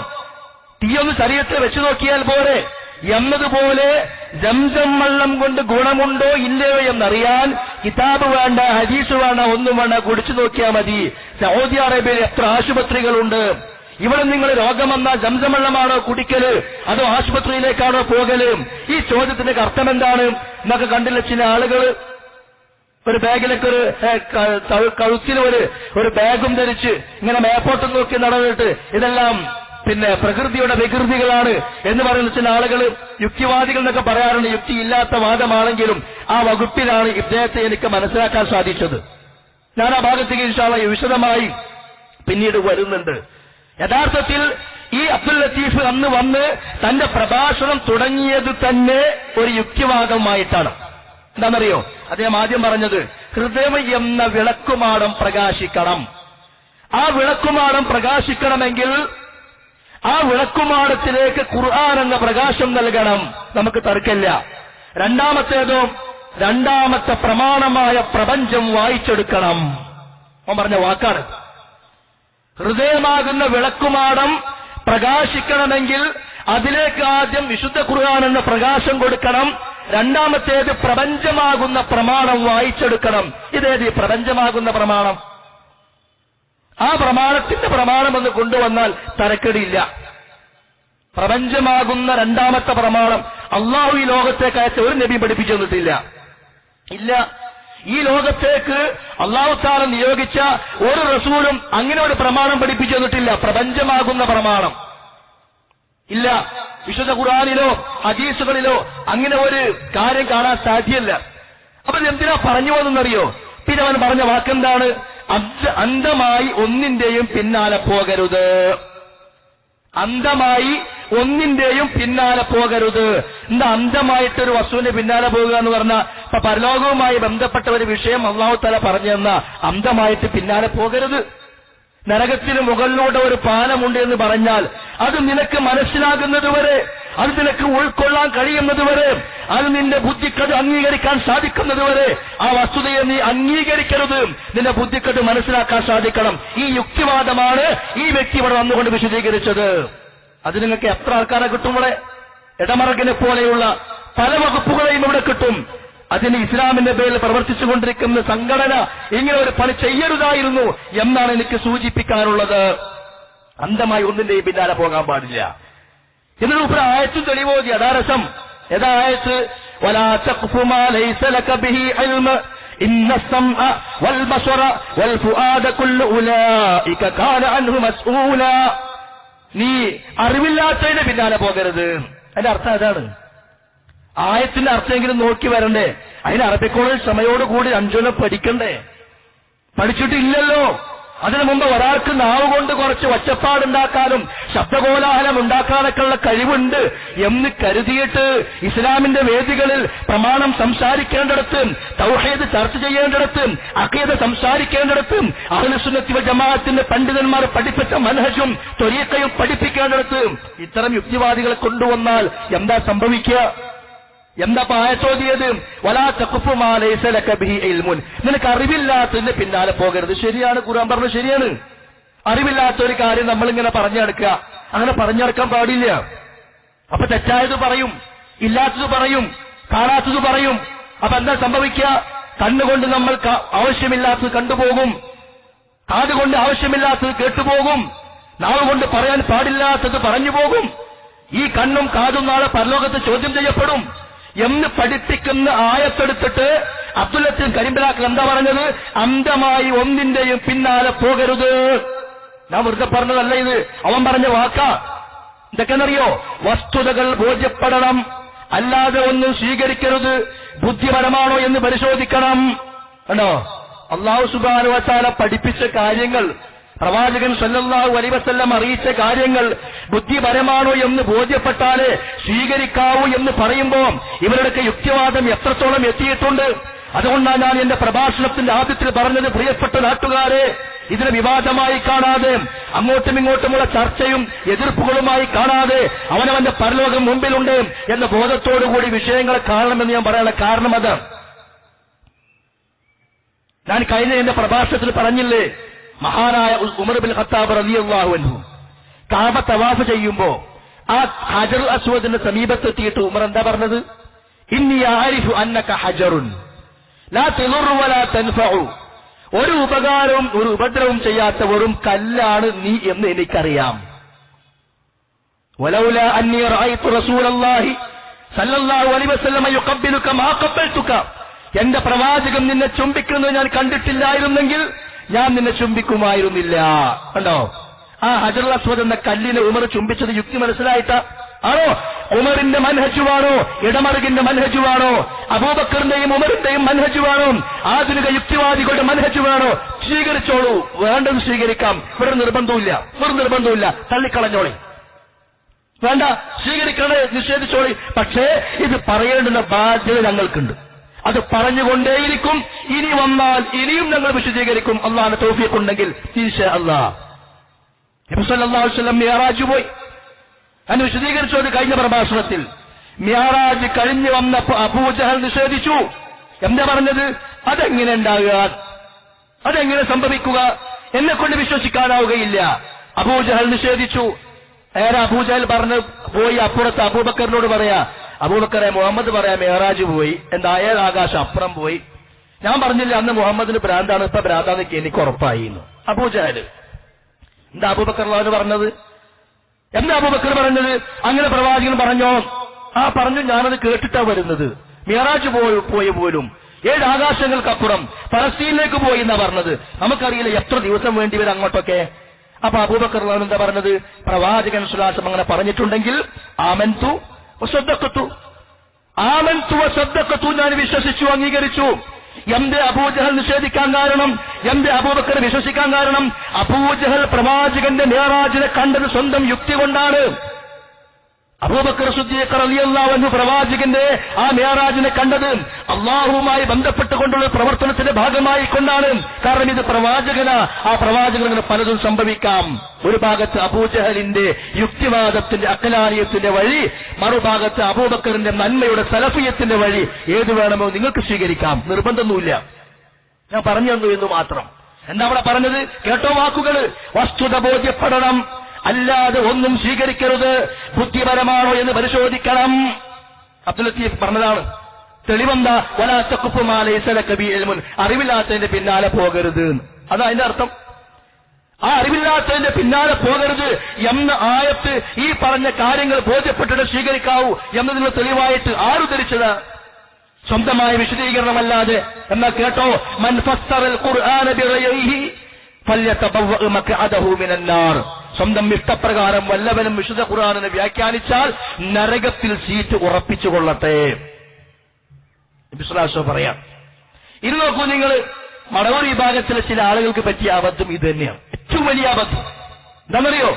തീയൊന്ന് ശരീരത്തിൽ വെച്ചു നോക്കിയാൽ പോരെ എന്നതുപോലെ സംസം വെള്ളം കൊണ്ട് ഗുണമുണ്ടോ ഇല്ലയോ എന്നറിയാൻ കിതാബ് വേണ്ട, ഹദീസ് വേണ്ട, ഒന്നും വേണ്ട, കുടിച്ചു നോക്കിയാൽ മതി. സൗദി അറേബ്യയിൽ എത്ര ആശുപത്രികളുണ്ട്. ഇവിടെ നിങ്ങൾ രോഗം വന്നാൽ സംസം വെള്ളമാണോ കുടിക്കല് അതോ ആശുപത്രിയിലേക്കാണോ പോകല്? ഈ ചോദ്യത്തിന്റെ അർത്ഥം എന്താണ് എന്നൊക്കെ കണ്ടില്ല. ചില ആളുകൾ ഒരു ബാഗിലൊക്കെ കഴുത്തിൽ ഒരു ബാഗും ധരിച്ച് ഇങ്ങനെ മേപ്പോട്ട് നോക്കി നടന്നിട്ട് ഇതെല്ലാം പ്രകൃതിയുടെ വികൃതികളാണ് എന്ന് പറയുന്ന ചില ആളുകൾ യുക്തിവാദികൾ എന്നൊക്കെ പറയാറുണ്ട്. യുക്തിയില്ലാത്ത വാദമാണെങ്കിലും ആ വകുപ്പിലാണ് ഇദ്ദേഹത്തെ എനിക്ക് മനസ്സിലാക്കാൻ സാധിച്ചത്. ഞാൻ ആ ഭാഗത്തേക്ക് ഇൻഷാ അല്ലാഹ് വിശദമായി പിന്നീട് വരുന്നുണ്ട്. യഥാർത്ഥത്തിൽ ഈ അബ്ദുൽ ലത്തീഫ് അന്ന് വന്ന് തന്റെ പ്രഭാഷണം തുടങ്ങിയത് തന്നെ ഒരു യുക്തിവാദമായിട്ടാണ്. എന്താണെന്നറിയോ? അദ്ദേഹം ആദ്യം പറഞ്ഞത് ഹൃദയം എന്ന വിളക്കുമാടം പ്രകാശിക്കണം. ആ വിളക്കുമാടം പ്രകാശിക്കണമെങ്കിൽ ആ വിളക്കുമാടത്തിലേക്ക് ഖുർആൻ എന്ന പ്രകാശം നൽകണം. നമുക്ക് തർക്കമില്ല. രണ്ടാമത്തെ പ്രമാണമായ പ്രപഞ്ചം വായിച്ചെടുക്കണം. അവൻ പറഞ്ഞ വാക്കാണ്. ഹൃദയമാകുന്ന വിളക്കുമാടം പ്രകാശിക്കണമെങ്കിൽ അതിലേക്ക് ആദ്യം വിശുദ്ധ ഖുർആൻ എന്ന പ്രകാശം കൊടുക്കണം. രണ്ടാമത്തേത് പ്രപഞ്ചമാകുന്ന പ്രമാണം വായിച്ചെടുക്കണം. ഇതേത് പ്രപഞ്ചമാകുന്ന പ്രമാണം? ആ പ്രമാണത്തിന്റെ പ്രമാണം എന്ന് കൊണ്ടുവന്നാൽ തരക്കേടില്ല. പ്രപഞ്ചമാകുന്ന രണ്ടാമത്തെ പ്രമാണം അള്ളാഹു ഈ ലോകത്തേക്ക് അയച്ച ഒരു നബി പഠിപ്പിച്ചു തന്നിട്ടില്ല. ഇല്ല, ഈ ലോകത്തേക്ക് അള്ളാഹു തആല നിയോഗിച്ച ഒരു റസൂലും അങ്ങനെ ഒരു പ്രമാണം പഠിപ്പിച്ചു തന്നിട്ടില്ല. പ്രപഞ്ചമാകുന്ന പ്രമാണം ഇല്ല. വിശുദ്ധ ഖുർആനിലോ ഹദീസുകളിലോ അങ്ങനെ ഒരു കാര്യം കാണാൻ സാധ്യമല്ല. അപ്പൊ എന്തിനാ പറഞ്ഞു വന്നെന്നറിയോ? പിന്നെ അവൻ പറഞ്ഞ വാക്കെന്താണ്? അന്ധമായി ഒന്നിന്റെയും പിന്നാലെ പോകരുത്. അന്ധമായി ഒന്നിന്റെയും പിന്നാലെ പോകരുത്. എന്താ അന്ധമായിട്ടൊരു വസ്തുവിന്റെ പിന്നാലെ പോകുക എന്ന് പറഞ്ഞാൽ ഇപ്പൊ പരലോകവുമായി ബന്ധപ്പെട്ട ഒരു വിഷയം അല്ലാഹു തആല പറഞ്ഞു തന്ന അന്ധമായിട്ട് പിന്നാലെ പോകരുത്. നരകത്തിന് മുകളിലൂടെ ഒരു പാലമുണ്ട് എന്ന് പറഞ്ഞാൽ അത് നിനക്ക് മനസ്സിലാകുന്നതുവരെ, അത് നിനക്ക് ഉൾക്കൊള്ളാൻ കഴിയുന്നതുവരെ, അത് നിന്റെ ബുദ്ധിക്കത് അംഗീകരിക്കാൻ സാധിക്കുന്നതുവരെ ആ വസ്തുതയെ നീ അംഗീകരിക്കരുത്. നിന്റെ ബുദ്ധിക്കത് മനസ്സിലാക്കാൻ സാധിക്കണം. ഈ യുക്തിവാദമാണ് ഈ വ്യക്തി ഇവിടെ വന്നുകൊണ്ട് വിശദീകരിച്ചത്. അത് നിങ്ങൾക്ക് എത്ര ആൾക്കാരെ കിട്ടും? ഇവിടെ ഇടമറകിനെ പോലെയുള്ള പല വകുപ്പുകളെയും ഇവിടെ കിട്ടും. അതിന് ഇസ്ലാമിന്റെ പേരിൽ പ്രവർത്തിച്ചുകൊണ്ടിരിക്കുന്ന സംഘടന ഇങ്ങനെ ഒരു പണി ചെയ്യരുതായിരുന്നു എന്നാണ് എനിക്ക് സൂചിപ്പിക്കാനുള്ളത്. അന്ധമായി ഒന്നിന്റെയും പിന്നാലെ പോകാൻ പാടില്ല. ഇതിനു ഒരു ആയത്തും തെളിവോതി. അതാ രസം. ഏതാ ആയത്ത്? വലാ തഖ്ഫു മാ ലൈസ ലക ബിഹി ഇൽമ ഇന്ന السمع والبصر والفؤاد كل اولئك كان عنه مسؤولا. നീ അറിവില്ലാത്തതിന്റെ പിന്നാലെ പോകരുത്. അതിന്റെ അർത്ഥം അതാണ്. ആയത്തിന്റെ അർത്ഥമെങ്കിലും നോക്കി വരണ്ടേ? അതിന് അറബിക്കോളിൽ ക്ഷമയോടുകൂടി 5 കൊല്ലം പഠിക്കണ്ടേ? പഠിച്ചിട്ടില്ലല്ലോ. അതിനു മുമ്പ് ഒരാൾക്ക് നാവ് കൊണ്ട് കുറച്ച് ഒച്ചപ്പാടുണ്ടാക്കാനും ശബ്ദകോലാഹലം ഉണ്ടാക്കാനൊക്കെയുള്ള കഴിവുണ്ട് എന്ന് കരുതിയിട്ട് ഇസ്ലാമിന്റെ വേദികളിൽ പ്രമാണം സംസാരിക്കേണ്ടിടത്ത്, തൗഹീദ് ചർച്ച ചെയ്യേണ്ടിടത്ത്, അഖീദ സംസാരിക്കേണ്ടിടത്ത്, അഹ്ലുസുന്നത്തി വൽ ജമാഅത്തിന്റെ പണ്ഡിതന്മാർ പഠിപ്പിച്ച മനഹജും ത്വരീഖയും പഠിപ്പിക്കേണ്ടിടത്ത് ഇത്തരം യുക്തിവാദികളെ കൊണ്ടുവന്നാൽ എന്താ സംഭവിക്കുക? എന്താ ആയത്തോതിയത്? വലാ തഖ്ഫു മാ ലൈസ ലക ബിഹി ഇൽമുൻ. നിനക്ക് അറിവില്ലാത്തതിന്റെ പിന്നാലെ പോകരുത്. ശരിയാണ്, ഖുർആൻ പറഞ്ഞത് ശരിയാണ്. അറിവില്ലാത്ത ഒരു കാര്യം നമ്മളിങ്ങനെ പറഞ്ഞു നടക്കുക, അങ്ങനെ പറഞ്ഞു നടക്കാൻ പാടില്ല. അപ്പൊ തെറ്റായത് പറയും, ഇല്ലാത്തത് പറയും, കാണാത്തത് പറയും. അപ്പൊ എന്താ സംഭവിക്കുക? കണ്ണുകൊണ്ട് നമ്മൾ ആവശ്യമില്ലാത്തത് കണ്ടുപോകും, കാതുകൊണ്ട് ആവശ്യമില്ലാത്തത് കേട്ടുപോകും, നാവ് കൊണ്ട് പറയാൻ പാടില്ലാത്തത് പറഞ്ഞു പോകും. ഈ കണ്ണും കാതും നാളെ പരലോകത്ത് ചോദ്യം ചെയ്യപ്പെടും എന്ന് പഠിപ്പിക്കുന്ന ആയത്തെടുത്തിട്ട് അബ്ദുൽ ലത്തീഫ് കരിമ്പിലാക്കൽ എന്താ പറഞ്ഞത്? അന്ധമായി ഒന്നിന്റെയും പിന്നാലെ പോകരുത്. ഞാൻ വെറുതെ പറഞ്ഞതല്ല ഇത്, അവൻ പറഞ്ഞ വാക്കാ. ഇതൊക്കെന്നറിയോ? വസ്തുതകൾ ബോധ്യപ്പെടണം, അല്ലാതെ ഒന്നും സ്വീകരിക്കരുത്. ബുദ്ധിപരമാണോ എന്ന് പരിശോധിക്കണം. കണ്ടോ, അല്ലാഹു സുബ്ഹാനഹു വ തആല പഠിപ്പിച്ച കാര്യങ്ങൾ, പ്രവാചകൻ സല്ലല്ലാഹു അലൈഹി വസല്ലം അറിയിച്ച കാര്യങ്ങൾ ബുദ്ധിപരമാണോ എന്ന് ബോധ്യപ്പെട്ടാലേ സ്വീകരിക്കാവൂ എന്ന് പറയുമ്പോൾ ഇവരുടെയൊക്കെ യുക്തിവാദം എത്രത്തോളം എത്തിയിട്ടുണ്ട്. അതുകൊണ്ടാണ് ഞാൻ എന്റെ പ്രഭാഷണത്തിന്റെ ആദ്യത്തിൽ പറഞ്ഞത്, പ്രിയപ്പെട്ട നാട്ടുകാരെ, ഇതിനെ വിവാദമായി കാണാതെ, അങ്ങോട്ടും ഇങ്ങോട്ടുമുള്ള ചർച്ചയും എതിർപ്പുകളുമായി കാണാതെ അവനവന്റെ പരലോകം മുമ്പിലുണ്ട് എന്ന ബോധത്തോടുകൂടി വിഷയങ്ങളെ കാണണമെന്ന് ഞാൻ പറയാനുള്ള കാരണം അത്. ഞാൻ കഴിഞ്ഞ എന്റെ പ്രഭാഷണത്തിൽ പറഞ്ഞില്ലേ, മഹാനായ ഉമർ ബിൻ ഖത്താബ് റളിയല്ലാഹു അൻഹു കഅബ തവാഫ് ചെയ്യുമ്പോ ആ ഹജറുൽ അസ്വദിന്റെ സമീപത്തെത്തിയിട്ട് ഉമർ എന്താ പറഞ്ഞത്? ഇന്നി അഅരിഫു അന്നക ഹജറുൻ ലാ തദുറു വലാ തൻഫഉ. ഒരു ഉപകാരവും ഒരു ഉപദ്രവവും ചെയ്യാത്ത വെറും കല്ലാണ് നീ എന്ന് എനിക്കറിയാം. വലൗലാ അന്നി റഅയ്തു റസൂലല്ലാഹി സല്ലല്ലാഹു അലൈഹി വസല്ലം യുഖബ്ബിലുക മാ ഖബ്ബൽതുക. എന്റെ പ്രവാചകൻ നിന്നെ ചുംബിക്കുന്നത് ഞാൻ കണ്ടിട്ടില്ലായിരുന്നെങ്കിൽ ഞാൻ നിന്നെ ചുംബിക്കുമായിരുന്നില്ല. കണ്ടോ, ആ ഹജറുൽ അസ്വദ് എന്ന കല്ലിനെ ഉമർ ചുംബിച്ചത് യുക്തി മനസ്സിലായിട്ടാ ആണോ? ഉമറിന്റെ മൻഹജുവാണോ? ഇടമറുകിന്റെ മൻഹജുവാണോ? അബൂബക്കറിന്റെയും ഉമറിന്റെയും മൻഹജുവാണോ? ആധുനിക യുക്തിവാദികളുടെ മൻഹജുവാണോ? സ്വീകരിച്ചോളൂ, വേണ്ടത് സ്വീകരിക്കാം. ഇവിടെ നിർബന്ധമില്ല, തള്ളിക്കളഞ്ഞോളി. വേണ്ട, സ്വീകരിക്കണേ, നിഷേധിച്ചോളി. പക്ഷേ ഇത് പറയേണ്ടുന്ന ബാധ്യത ഞങ്ങൾക്കുണ്ട്. അത് പറഞ്ഞുകൊണ്ടേയിരിക്കും. ഇനി വന്നാൽ ഇനിയും ഞങ്ങൾ വിശദീകരിക്കും, അള്ളാഹുവിന്റെ തൗഫീഖ് ഉണ്ടെങ്കിൽ ഇൻഷാ അല്ലാഹ്. നബി സല്ലല്ലാഹു അലൈഹി വസല്ലം മിഅ്റാജ് പോയി. ഞാൻ വിശദീകരിച്ചത് കഴിഞ്ഞ പ്രഭാഷണത്തിൽ. മിഅ്റാജ് കഴിഞ്ഞു വന്നപ്പോൾ അബൂജഹൽ നിഷേധിച്ചു. എന്താ പറഞ്ഞത്? അതെങ്ങനെ ഉണ്ടാകുക, അതെങ്ങനെ സംഭവിക്കുക, എന്നെക്കൊണ്ട് വിശ്വസിക്കാനാവുകയില്ല. അബൂജഹൽ നിഷേധിച്ചു. അബൂജഹൽ പറഞ്ഞു പോയി അപ്പുറത്ത് അബൂബക്കറിനോട് പറയാ, അബൂബക്കറെ, മുഹമ്മദ് പറയാ മിഅ്റാജ് പോയി, എന്താ ആകാശം അപ്പുറം പോയി. ഞാൻ പറഞ്ഞില്ല അന്ന് മുഹമ്മദിന് ഭ്രാന്താണ്, ഇപ്പൊ ഭ്രാന്താന്നൊക്കെ എനിക്ക് ഉറപ്പായി. അബൂജഹൽ എന്താ അബൂബക്കർ പറഞ്ഞത്? എന്താ അബൂബക്കർ പറഞ്ഞത്? അങ്ങനെ പ്രവാചകൻ പറഞ്ഞോ? ആ പറഞ്ഞു, ഞാനത് കേട്ടിട്ടാ വരുന്നത്. മിഅ്റാജ് പോയ പോലും 7 ആകാശങ്ങൾക്കപ്പുറം ഫലസ്തീനിലേക്ക് പോയി എന്നാ പറഞ്ഞത്. നമുക്കറിയില്ല എത്ര ദിവസം വേണ്ടി വരും അങ്ങോട്ടൊക്കെ. അപ്പൊ അബൂബക്കർ എന്താ പറഞ്ഞത്? പ്രവാചകൻ സ്വല്ലല്ലാഹു അലൈഹി വസല്ലം അങ്ങനെ പറഞ്ഞിട്ടുണ്ടെങ്കിൽ ആമൻതു വസദ്ദഖതു, ഞാൻ വിശ്വസിച്ചു, അംഗീകരിച്ചു. എന്റെ അബൂജഹൽ നിഷേധിക്കാൻ കാരണം, എന്റെ അബൂബക്കർ വിശ്വസിക്കാൻ കാരണം, അബൂജഹൽ പ്രവാചകന്റെ മിഅ്റാജിനെ കണ്ടത് സ്വന്തം യുക്തി കൊണ്ടാണ്. അബൂബക്കർ സിദ്ദീഖ് റളിയല്ലാഹു അൻഹു പ്രവാചകന്റെ ആ മിഅ്റാജിനെ കണ്ടത് അല്ലാഹുവുമായി ബന്ധപ്പെട്ടുകൊണ്ടുള്ള പ്രവർത്തനത്തിന്റെ ഭാഗമായി കൊണ്ടാണ്. കാരണം ഇത് പ്രവാചകന, ആ പ്രവാചകന് പലതും സംഭവിക്കാം. ഒരു ഭാഗത്ത് അബൂജഹലിന്റെ യുക്തിവാദത്തിന്റെ അഖലാനിയത്തിന്റെ വഴി, മറുഭാഗത്ത് അബൂബക്കറിന്റെ നന്മയുടെ സലഫിയത്തിന്റെ വഴി. ഏത് വേണമോ നിങ്ങൾക്ക് സ്വീകരിക്കാം, നിർബന്ധമൊന്നുമില്ല. ഞാൻ പറഞ്ഞു തന്നു എന്ന് മാത്രം. എന്താ അവിടെ പറഞ്ഞത്? കേട്ടോ വാക്കുകൾ. വസ്തുത ബോധ്യപ്പെടണം, അല്ലാതെ ഒന്നും സ്വീകരിക്കരുത്. ബുദ്ധിപരമാണോ എന്ന് പരിശോധിക്കണം. അബ്ദുൽ ലത്തീഫ് പറഞ്ഞതാണ്. തെളിവെന്താ? വലാ തഖ്ഫു മാ ലൈസ ലക ബിഹി ഇൽമുൻ, അറിവില്ലാത്തതിന്റെ പിന്നാലെ പോകരുത്. അതാ അതിന്റെ അർത്ഥം. ആ അറിവില്ലാത്തതിന്റെ പിന്നാലെ പോകരുത് എന്ന ആയത്ത് ഈ പറഞ്ഞ കാര്യങ്ങൾ ബോധ്യപ്പെട്ടിട്ട് സ്വീകരിക്കാവൂ എന്നതിനുള്ള തെളിവായിട്ട് ആര് ധരിച്ചത്? സ്വന്തമായ വിശദീകരണമല്ലാതെ. എന്നാൽ കേട്ടോ, മൻ ഫസ്സറൽ ഖുർആന ബിഗൈരിഹി ഫല്യതബവ്വ മഖഅദഹു മിനൻ നാർ. സ്വന്തം ഇഷ്ടപ്രകാരം വല്ലവനും വിശുദ്ധ ഖുർആനിനെ വ്യാഖ്യാനിച്ചാൽ നരകത്തിൽ സീറ്റ് ഉറപ്പിച്ചുകൊള്ളട്ടെ. നബി സല്ലല്ലാഹു അലൈഹി വസല്ലം പറയാം. ഇത് നോക്കൂ നിങ്ങൾ, മടവൂർ വിഭാഗത്തിലെ ചില ആളുകൾക്ക് പറ്റിയ അബദ്ധം ഇത് തന്നെയാണ്, ഏറ്റവും വലിയ അബദ്ധം. എന്താണെന്നറിയോ?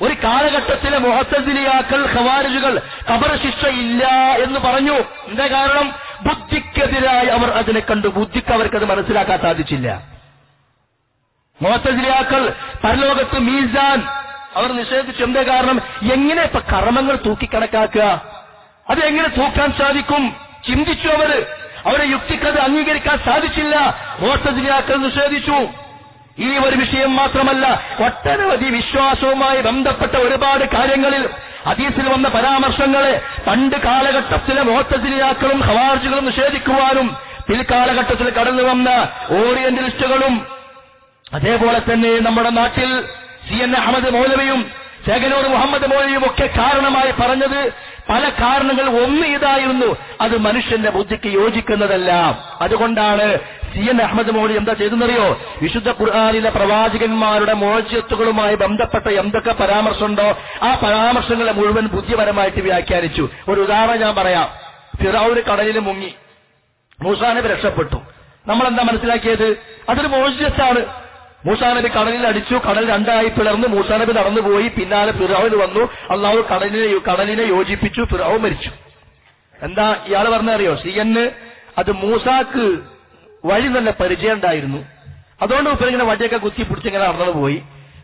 ഒരു കാലഘട്ടത്തിലെ മുഅ്തസിലിയാക്കൾ, ഖവാരിജുകൾ ഖബർ ശിക്ഷ ഇല്ല എന്ന് പറഞ്ഞു. എന്താ കാരണം? ബുദ്ധിക്കെതിരായി അവർ അതിനെ കണ്ടു. ബുദ്ധിക്ക് അവർക്കത് മനസ്സിലാക്കാൻ സാധിച്ചില്ല. മുഅ്തസിലിയാക്കൾ പരലോകത്ത് മീസാൻ അവർ നിഷേധിച്ചു. എന്താ കാരണം? എങ്ങനെ ഇപ്പൊ കർമ്മങ്ങൾ തൂക്കിക്കണക്കാക്കുക? അത് എങ്ങനെ തൂക്കാൻ സാധിക്കും? ചിന്തിച്ചു അവരെ യുക്തിക്കത് അംഗീകരിക്കാൻ സാധിച്ചില്ല. മുഅ്തസിലിയാക്കൾ നിഷേധിച്ചു. ഈ ഒരു വിഷയം മാത്രമല്ല, ഒട്ടനവധി വിശ്വാസവുമായി ബന്ധപ്പെട്ട ഒരുപാട് കാര്യങ്ങളിൽ ഹദീസിൽ വന്ന പരാമർശങ്ങളെ പണ്ട് കാലഘട്ടത്തിലെ മുഅ്തസിലിയാക്കളും ഖവാരിജുകളും നിഷേധിക്കുവാനും പിൽക്കാലഘട്ടത്തിൽ കടന്നു വന്ന ഓറിയന്റലിസ്റ്റുകളും അതേപോലെ തന്നെ നമ്മുടെ നാട്ടിൽ CN അഹമ്മദ് മൗലവിയും ചേകനൂർ മുഹമ്മദ് മൗലവിയും ഒക്കെ കാരണമായി പറഞ്ഞത് പല കാരണങ്ങൾ. ഒന്ന് ഇതായിരുന്നു, അത് മനുഷ്യന്റെ ബുദ്ധിക്ക് യോജിക്കുന്നതല്ല. അതുകൊണ്ടാണ് CN അഹമ്മദ് മൗലവി എന്താ ചെയ്തെന്നറിയോ? വിശുദ്ധ ഖുർആനിലെ പ്രവാചകന്മാരുടെ മോചിയത്തുകളുമായി ബന്ധപ്പെട്ട എന്തൊക്കെ പരാമർശമുണ്ടോ ആ പരാമർശങ്ങളെ മുഴുവൻ ബുദ്ധിപരമായിട്ട് വ്യാഖ്യാനിച്ചു. ഒരു ഉദാഹരണം ഞാൻ പറയാം. ഫിറഔന് കടലിൽ മുങ്ങി, മൂസാ നബി രക്ഷപ്പെട്ടു. നമ്മളെന്താ മനസ്സിലാക്കിയത്? അതൊരു മോചിയത്താണ്. മൂസാ നബി കടലിൽ അടിച്ചു, കടൽ രണ്ടായി പിളർന്ന് മൂസാ നബി നടന്നുപോയി, പിന്നാലെ ഫിറഔൻ വന്നു, അള്ളാഹു കടലിനെ യോജിപ്പിച്ചു, ഫിറഔൻ മരിച്ചു. എന്താ ഇയാൾ പറഞ്ഞറിയോ? CN അത് മൂസാക്ക് വഴി നല്ല പരിചയം ഉണ്ടായിരുന്നു, അതുകൊണ്ട് ഇപ്പൊ ഇങ്ങനെ വടിയൊക്കെ കുത്തി പിടിച്ചിങ്ങനെ നടന്നു പോയി.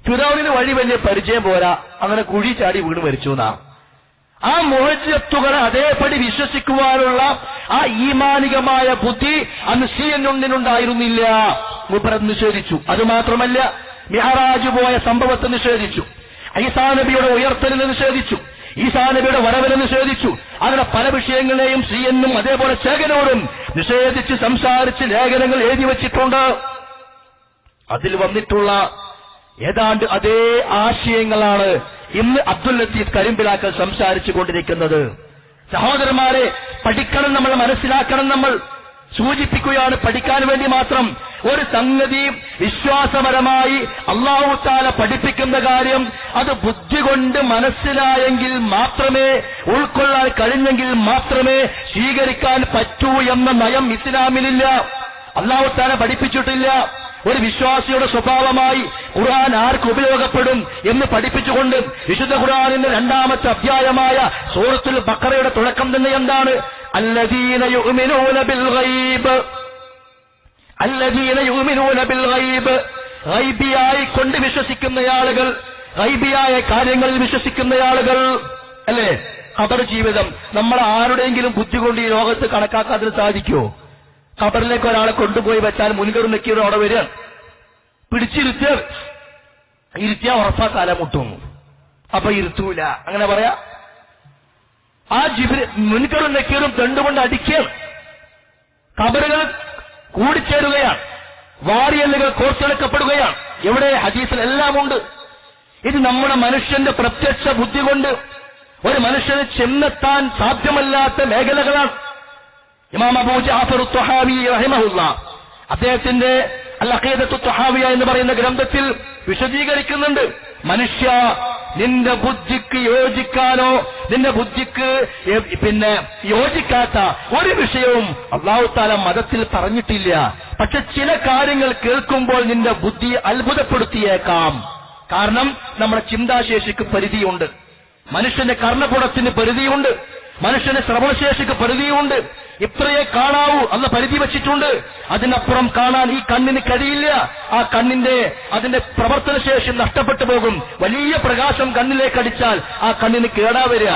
ഫിറഔനിന് വഴി വലിയ പരിചയം പോരാ, അങ്ങനെ കുഴി ചാടി വീണ് മരിച്ചു എന്നാ. ആ മുഅ്ജിസത്തുകളെ അതേപടി വിശ്വസിക്കുവാനുള്ള ആ ഈമാനികമായ ബുദ്ധി അന്ന് CN-നുണ്ടായിരുന്നില്ല. മൂപ്പരത് നിഷേധിച്ചു. അതുമാത്രമല്ല, മിഅ്റാജ് പോയ സംഭവത്തെ നിഷേധിച്ചു, ഈസാ നബിയുടെ ഉയർത്തലിനെ നിഷേധിച്ചു, ഈസാ നബിയുടെ വരവിനെ നിഷേധിച്ചു. അങ്ങനെ പല വിഷയങ്ങളെയും CN-നും അതേപോലെ ശേഖനോടും നിഷേധിച്ച് സംസാരിച്ച് ലേഖനങ്ങൾ എഴുതി വച്ചിട്ടുണ്ട്. അതിൽ വന്നിട്ടുള്ള ഏതാണ്ട് അതേ ആശയങ്ങളാണ് ഇന്ന് അബ്ദുൽ ലത്തീഫ് കരിമ്പിലാക്കൽ സംസാരിച്ചു കൊണ്ടിരിക്കുന്നത്. സഹോദരന്മാരെ, പഠിക്കണം, നമ്മൾ മനസ്സിലാക്കണം. നമ്മൾ സൂചിപ്പിക്കുകയാണ് പഠിക്കാൻ വേണ്ടി മാത്രം. ഒരു സംഗതി വിശ്വാസപരമായി അല്ലാഹു തആല പഠിപ്പിക്കുന്ന കാര്യം അത് ബുദ്ധി കൊണ്ട് മനസ്സിലായെങ്കിൽ മാത്രമേ, ഉൾക്കൊള്ളാൻ കഴിഞ്ഞെങ്കിൽ മാത്രമേ സ്വീകരിക്കാൻ പറ്റൂ എന്ന നയം ഇസ്ലാമിലില്ല. അല്ലാഹു തആല പഠിപ്പിച്ചിട്ടില്ല. ഒരു വിശ്വാസിയുടെ സ്വഭാവമായി ഖുർആൻ ആർക്ക് ഉപയോഗപ്പെടും എന്ന് പഠിപ്പിച്ചുകൊണ്ട് വിശുദ്ധ ഖുർആനിന്റെ 2-ാമത്തെ അധ്യായമായ സൂറത്തുൽ ബഖറയുടെ തുടക്കം തന്നെ എന്താണ്? അല്ലദീന യുഅ്മിനൂന ബിൽ ഗൈബ്, അല്ലദീന യുഅ്മിനൂന ബിൽ ഗൈബ്, ഗൈബിയായി കൊണ്ട് വിശ്വസിക്കുന്ന ആളുകൾ, ഗൈബിയായ കാര്യങ്ങളിൽ വിശ്വസിക്കുന്ന ആളുകൾ. അല്ലേ? ഖബർ ജീവിതം നമ്മൾ ആരുടെയെങ്കിലും ബുദ്ധി കൊണ്ട് ഈ ലോകത്ത് കണക്കാക്കാൻ സാധിക്കുമോ? ഖബറിലേക്ക് ഒരാളെ കൊണ്ടുപോയി വെച്ചാൽ മുൻകർ നക്കീർ അവിടെ വരിക, ഇരുത്തിയാ ഉറപ്പാ തലമുട്ടും, അപ്പൊ ഇരുത്തൂല. അങ്ങനെ പറയാ? ആ മുൻകറും നക്കീറും രണ്ടുകൊണ്ട് അടിക്കുക. ഖബറുകൾ കൂടിച്ചേരുകയാണ്, വാരിയല്ലുകൾ കോർത്തെടുക്കപ്പെടുകയാണ്. എവിടെ? ഹദീസിൽ എല്ലാം ഉണ്ട്. ഇത് നമ്മുടെ മനുഷ്യന്റെ പ്രത്യക്ഷ ബുദ്ധി കൊണ്ട് ഒരു മനുഷ്യന് ചെന്നെത്താൻ സാധ്യമല്ലാത്ത മേഖലകളാണ്. ഇമാം അബൂ ജഅഫർ ത്വഹാവി റഹിമഹുല്ലാ അദ്ദേഹത്തിന്റെ അൽ അഖീദത്തു ത്വഹാവിയ എന്ന് പറയുന്ന ഗ്രന്ഥത്തിൽ വിശദീകരിക്കുന്നുണ്ട്. മനുഷ്യ, നിന്റെ ബുദ്ധിക്ക് യോജിക്കാനോ നിന്റെ ബുദ്ധിക്ക് യോജിക്കാത്ത ഒരു വിഷയവും അല്ലാഹു തആല മതത്തിൽ പറഞ്ഞിട്ടില്ല. പക്ഷെ ചില കാര്യങ്ങൾ കേൾക്കുമ്പോൾ നിന്റെ ബുദ്ധി അത്ഭുതപ്പെടുത്തിയേക്കാം. കാരണം നമ്മുടെ ചിന്താശേഷിക്ക് പരിധിയുണ്ട്, മനുഷ്യന്റെ കർണപുടത്തിന് പരിധിയുണ്ട്, മനുഷ്യന്റെ ശ്രവണശേഷിക്ക് പരിധിയുണ്ട്. ഇത്രയേ കാണാവൂ അല്ല പരിധി വച്ചിട്ടുണ്ട്. അതിനപ്പുറം കാണാൻ ഈ കണ്ണിന് കഴിയില്ല. ആ അതിന്റെ പ്രവർത്തനശേഷി നഷ്ടപ്പെട്ടു പോകും. വലിയ പ്രകാശം കണ്ണിലേക്ക് അടിച്ചാൽ ആ കണ്ണിന് കേടാ വരിക.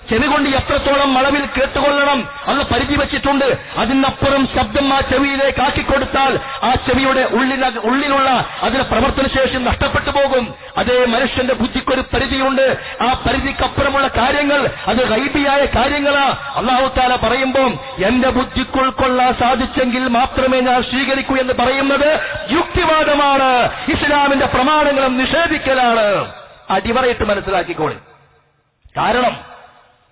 ചെവി കൊണ്ട് എത്രത്തോളം അളവിൽ കേട്ടുകൊള്ളണം അന്ന് പരിധി വച്ചിട്ടുണ്ട്. അതിനപ്പുറം ശബ്ദം ആ ചെവിയിലേക്ക് ആക്കിക്കൊടുത്താൽ ആ ചെവിയുടെ ഉള്ളിലുള്ള അതിന്റെ പ്രവർത്തനശേഷി നഷ്ടപ്പെട്ടു പോകും. അതേ മനുഷ്യന്റെ ബുദ്ധിക്കൊരു പരിധിയുണ്ട്. ആ പരിധിക്കപ്പുറമുള്ള കാര്യങ്ങൾ അത് ഗൈബിയായ കാര്യങ്ങളാ. അല്ലാഹു തആല പറയുമ്പോൾ എന്റെ ബുദ്ധിക്ക് ഉൾക്കൊള്ളാൻ സാധിച്ചെങ്കിൽ മാത്രമേ ഞാൻ സ്വീകരിക്കൂ എന്ന് പറയുന്നത് യുക്തിവാദമാണ്, ഇസ്ലാമിന്റെ പ്രമാണങ്ങളും നിഷേധിക്കലാണ്. അടിവറയിട്ട് മനസ്സിലാക്കിക്കോളി. കാരണം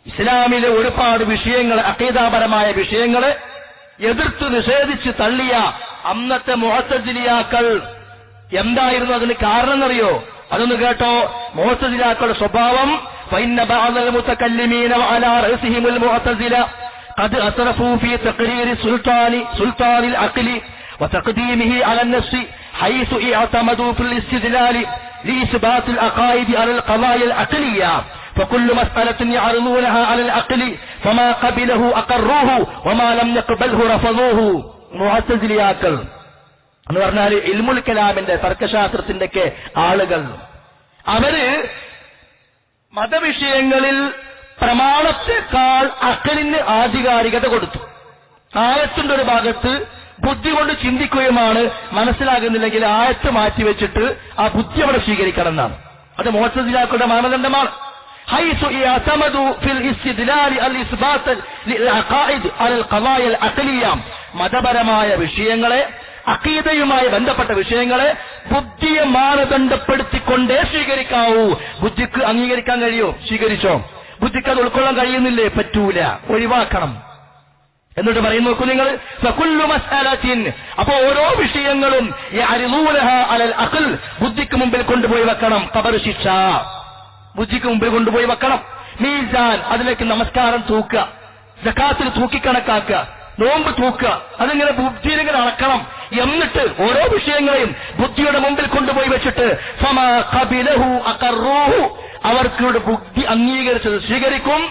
ഇസ്ലാമിലെ ഒരുപാട് വിഷയങ്ങൾ, അഖീദാപരമായ വിഷയങ്ങളെ എതിർത്ത് നിഷേധിച്ച് തള്ളിയ അന്നത്തെ മുഅ്തസിലിയാക്കൾ എന്തായിരുന്നു അതിന് കാരണം എന്നറിയോ? അതൊന്ന് കേട്ടോ. മുഅ്തസിലിയാക്കളുടെ സ്വഭാവം ഫഇന്ന ബഅദൽ മുതകല്ലിമീന വഅലാ റഅസിഹിമുൽ മുഅ്തസില ഖദ് അസ്റഫൂ ഫീ തഖരീരി സുൽത്താനിൽ അഖ്ലി വതഖദീമിഹി അലൻ നഫ്സി ഹൈസു ഇഅതമദൂ ഫിൽ ഇസ്തിദ്ലാൽ ലഇസ്ബാത്തിൽ അഖായിദി അലൽ ഖളായൽ അഖ്ലിയ فكل مسألة يعرضونها على العقل فما قبله أقروه وما لم يقبله رفضوه. മുഅ്തസിലിയാക്കൾ എന്ന് പറഞ്ഞാൽ ഇൽമുൽ കലാമിന്റെ തർക്കശാസ്ത്രത്തിന്റെ ഒക്കെ ആളുകൾ. അവര് മതവിഷയങ്ങളിൽ പ്രമാണത്തെക്കാൾ അഖലിന് ആധികാരികത കൊടുത്തു. ആയത്തിന്റെ ഒരു ഭാഗത്ത് ബുദ്ധി കൊണ്ട് ചിന്തിക്കുകയുമാണ്, മനസ്സിലാകുന്നില്ലെങ്കിൽ ആയത്ത് മാറ്റിവെച്ചിട്ട് ആ ബുദ്ധി അവിടെ സ്വീകരിക്കണം എന്നാണ്. അത് മുഅ്തസിലിയാക്കളുടെ മാനദണ്ഡമാണ്. حيث اعتمدوا في الاستدلال الاثبات للعقائد على القضايا العقليه. മതപരമായ വിഷയങ്ങളെ, അഖീദയുമായി ബന്ധപ്പെട്ട വിഷയങ്ങളെ ബുദ്ധിയെ മാനദണ്ഡപ്പെടുത്തിക്കൊണ്ടേ സ്വീകരിക്കാവൂ. ബുദ്ധിക്ക് അംഗീകരിക്കാൻ കഴിയോ? സ്വീകരിച്ചോ. ബുദ്ധിക്ക് അത് ഉൾക്കൊള്ളാൻ കഴിയുന്നില്ലേ? പറ്റൂല, ഒഴിവാക്കണം. എന്നിട്ട് പറയും, നോക്കൂ നിങ്ങൾ, ഫകുല്ലു മസ്അലത്തിൻ, അപ്പോ ഓരോ വിഷയങ്ങളും യഅരിദൂനഹ അലൽ അഖൽ, ബുദ്ധിക്ക് മുമ്പിൽ കൊണ്ടുപോയി വെക്കണം. ഖബർ ശിക്ഷ ബുദ്ധിക്ക് മുമ്പിൽ കൊണ്ടുപോയി വെക്കണം. മീസാൻ, അതിലേക്ക് നമസ്കാരം തൂക്കുക, സകാത്തിൽ തൂക്കിക്കണക്കാക്കുക, നോമ്പ് തൂക്കുക, അതിങ്ങനെ ബുദ്ധിയിലിങ്ങനെ അളക്കണം. എന്നിട്ട് ഓരോ വിഷയങ്ങളെയും ബുദ്ധിയുടെ മുമ്പിൽ കൊണ്ടുപോയി വെച്ചിട്ട് ഫമാ ഖബിലഹു അഖറൂഹു, അവർക്ക് ബുദ്ധി അംഗീകരിച്ചത് സ്വീകരിക്കും.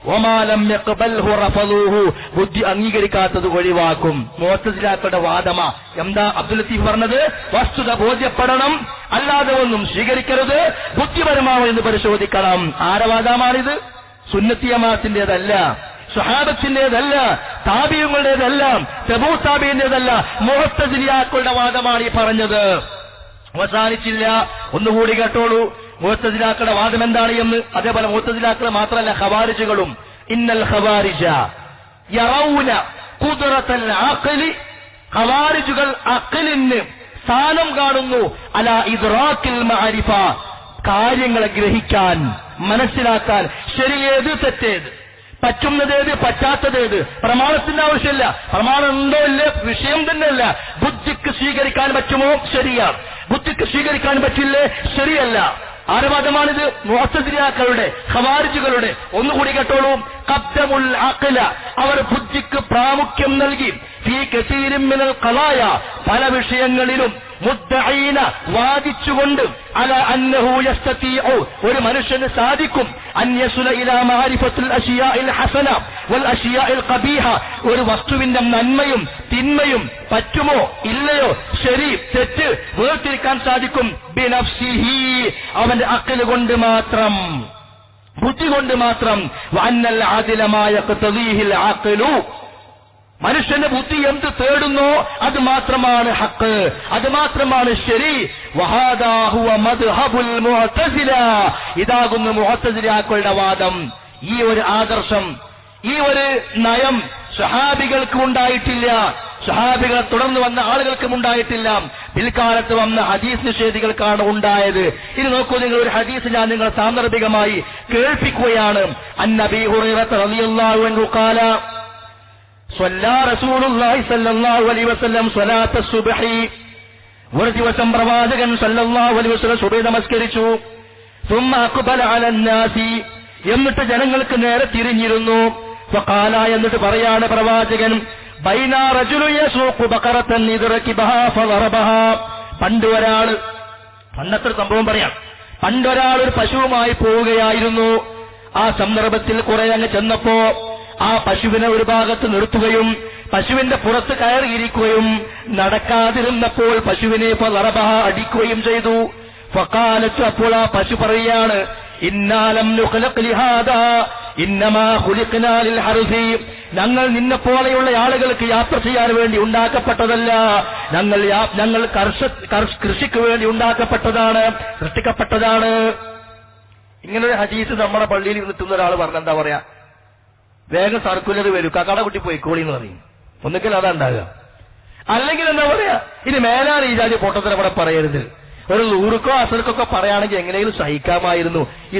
വമാലം യഖ്ബൽഹു റഫദൂഹു, ബുദ്ധി അംഗീകരിക്കാത്തത് ഒഴിവാക്കും. മുഅ്തസിലാക്കളുടെ വാദമാ. എന്താ അബ്ദുൽ ലത്തീഫ് പറഞ്ഞത്? വസ്തുത ബോധ്യപ്പെടണം, അല്ലാതെ ഒന്നും സ്വീകരിക്കരുത്, ബുദ്ധിപരമാവോ എന്ന് പരിശോധിക്കണം. ആരുടെ വാദമാണിത്? സുന്നത്തി ജമാഅത്തിന്റേതല്ല, സ്വഹാബത്തിന്റേതല്ല, താബിഈങ്ങളുടേതല്ല, തബൂ താബിഈന്റേതല്ല, മുഅ്തസിലിയാക്കളുടെ വാദമാണ് ഈ പറഞ്ഞത്. അവസാനിച്ചില്ല, ഒന്നുകൂടി കേട്ടോളൂ മുഅ്തസിലാക്കളുടെ വാദം എന്താണ് എന്ന്. അതേപോലെ മുഅ്തസിലാക്കൾ മാത്രമല്ല, ഖവാരിജുകളും. ഇന്നൽ ഖവാരിജ യറൗന ഖുദ്റത്തൽ അഖ്ലി, ഖവാരിജുകൾ അഖ്ലിന് സ്ഥാനം കാണുന്നു, അലാ ഇദ്റാക്കിൽ മഅരിഫ, കാര്യങ്ങളെ ഗ്രഹിക്കാൻ, മനസ്സിലാക്കാൻ, ശരിയേത് തെറ്റേത്, പറ്റുന്നതേത് പറ്റാത്തതേത്, പ്രമാണത്തിന്റെ ആവശ്യമില്ല. പ്രമാണം ഉണ്ടോ ഇല്ലേ വിഷയം തന്നെയല്ല. ബുദ്ധിക്ക് സ്വീകരിക്കാൻ പറ്റുമോ? ശരിയാണ്. ബുദ്ധിക്ക് സ്വീകരിക്കാൻ പറ്റില്ലേ? ശരിയല്ല. ആരുടെ വാദമാണിത്? മുഅ്തസിലിയാക്കളുടെ, ഖവാരിജുകളുടെ. ഒന്നുകൂടി കേട്ടോളൂ. ഖദ്ദമുൽ അഖ്ല, അവർ ബുദ്ധിക്ക് പ്രാമുഖ്യം നൽകി. ഫീ കസീരിൻ മിനൽ ഖളായ, പല വിഷയങ്ങളിലും. മുദ്ദഈന, വാദിച്ചുകൊണ്ട്. അല അന്നഹു യസ്തതീഉ, ഒരു മനുഷ്യന് സാധിക്കും. അൻ യസ്ല ഇലാ മഅരിഫത്തുൽ അശിയാഇൽ ഹസന വൽ അശിയാഇൽ ഖബീഹ, ഒരു വസ്തുവിന്റെ നന്മയും തിന്മയും പറ്റുമോ ഇല്ലയോ, ശരി തെറ്റ് വേർതിരിക്കാൻ സാധിക്കും. ബിനഫ്സിഹി, അവന്റെ അഖ്ൽ കൊണ്ട് മാത്രം, ബുദ്ധി കൊണ്ട് മാത്രം. വഅന്നൽ അദ്ല മാ യഖ്തദീഹിൽ അഖ്ലു, മനുഷ്യന്റെ ബുദ്ധി എന്ത് തേടുന്നോ അത് മാത്രമാണ് ഹക്ക്, അത് മാത്രമാണ് ശരി. വഹാദാ ഹുവ മദ്ഹബുൽ മുഅ്തസില, ഇതാകുന്നു മുഅ്തസിലിയാക്കളുടെ വാദം. ഈ ഒരു ആദർശം, ഈ ഒരു നയം സ്വഹാബികൾക്ക് ഉണ്ടായിട്ടില്ല, സ്വഹാബികളെ തുടർന്ന് വന്ന ആളുകൾക്കും ഉണ്ടായിട്ടില്ല. പിൽക്കാലത്ത് വന്ന ഹദീസ് നിഷേധികൾക്കാണ് ഉണ്ടായത്. ഇനി നോക്കൂ നിങ്ങൾ, ഒരു ഹദീസ് ഞാൻ നിങ്ങൾ സാന്ദർഭികമായി കേൾപ്പിക്കുകയാണ്. അൻ നബി ഹുറൈറ റളിയല്ലാഹു അൻഹു ഖാല സ്വല്ലാ റസൂലുള്ളാഹി സ്വല്ലല്ലാഹു അലൈഹി വസല്ലം സ്വലാത്ത സുബ്ഹി, ഒരു ദിവസം പ്രവാചകൻ സ്വല്ലല്ലാഹു അലൈഹി വസല്ലം സുബ്ഹി നമസ്കരിച്ചു. സുമ്മ അഖ്ബല അലന്നാസി, എന്നിട്ട് ജനങ്ങൾക്ക് നേരെ തിരിഞ്ഞിരുന്നു. ഫഖാല, എന്നിട്ട് പറയാണ് പ്രവാചകൻ, ബൈനാ റജുലു യസൂഖു ബഖറതൻ ഇദ്റകിബഹാ ഫളറബഹാ, പണ്ടത്തെ സംഭവം പറയാം. പണ്ടൊരാൾ ഒരു പശുവുമായി പോവുകയായിരുന്നു. ആ സന്ദർഭത്തിൽ കുറെ അങ്ങ് ചെന്നപ്പോ ആ പശുവിനെ ഒരു ഭാഗത്ത് നിർത്തുകയും പശുവിന്റെ പുറത്ത് കയറിയിരിക്കുകയും നടക്കാതിരുന്നപ്പോൾ പശുവിനെ ഫളറബഹ, അടിക്കുകയും ചെയ്തു. ഫഖാലത്ത്, അപ്പോൾ ആ പശു പറയാണ്, ഇന്നാ ലം നുഖ്ലഖ് ലിഹാദാ ഇന്നമാ ഖുലിഖ്നാ ലിൽ ഹർസി, ഞങ്ങൾ നിന്നെപ്പോലെയുള്ള ആളുകൾക്ക് യാത്ര ചെയ്യാൻ വേണ്ടി ഉണ്ടാക്കപ്പെട്ടതല്ല, ഞങ്ങൾ കൃഷിക്ക് വേണ്ടി ഉണ്ടാക്കപ്പെട്ടതാണ്, സൃഷ്ടിക്കപ്പെട്ടതാണ്. ഇങ്ങനൊരു ഹദീസ് നമ്മുടെ പള്ളിയിൽ നിൽക്കുന്ന ഒരാൾ പറഞ്ഞെന്താ പറയാ, വേഗം സർക്കുലർ വരും, കട കുട്ടി പോയിക്കോളി എന്ന് പറയും. ഒന്നുകിൽ അതാ ഉണ്ടാകുക, അല്ലെങ്കിൽ എന്താ പറയാ, ഇനി മേലാൽ ഈ ജാതി പൊട്ടത്തിന് അവിടെ പറയരുത്. ഒരു ലൂറുക്കോ അസർക്കൊക്കെ പറയുകയാണെങ്കിൽ എങ്ങനെയെങ്കിലും സഹിക്കാമായിരുന്നു. ഈ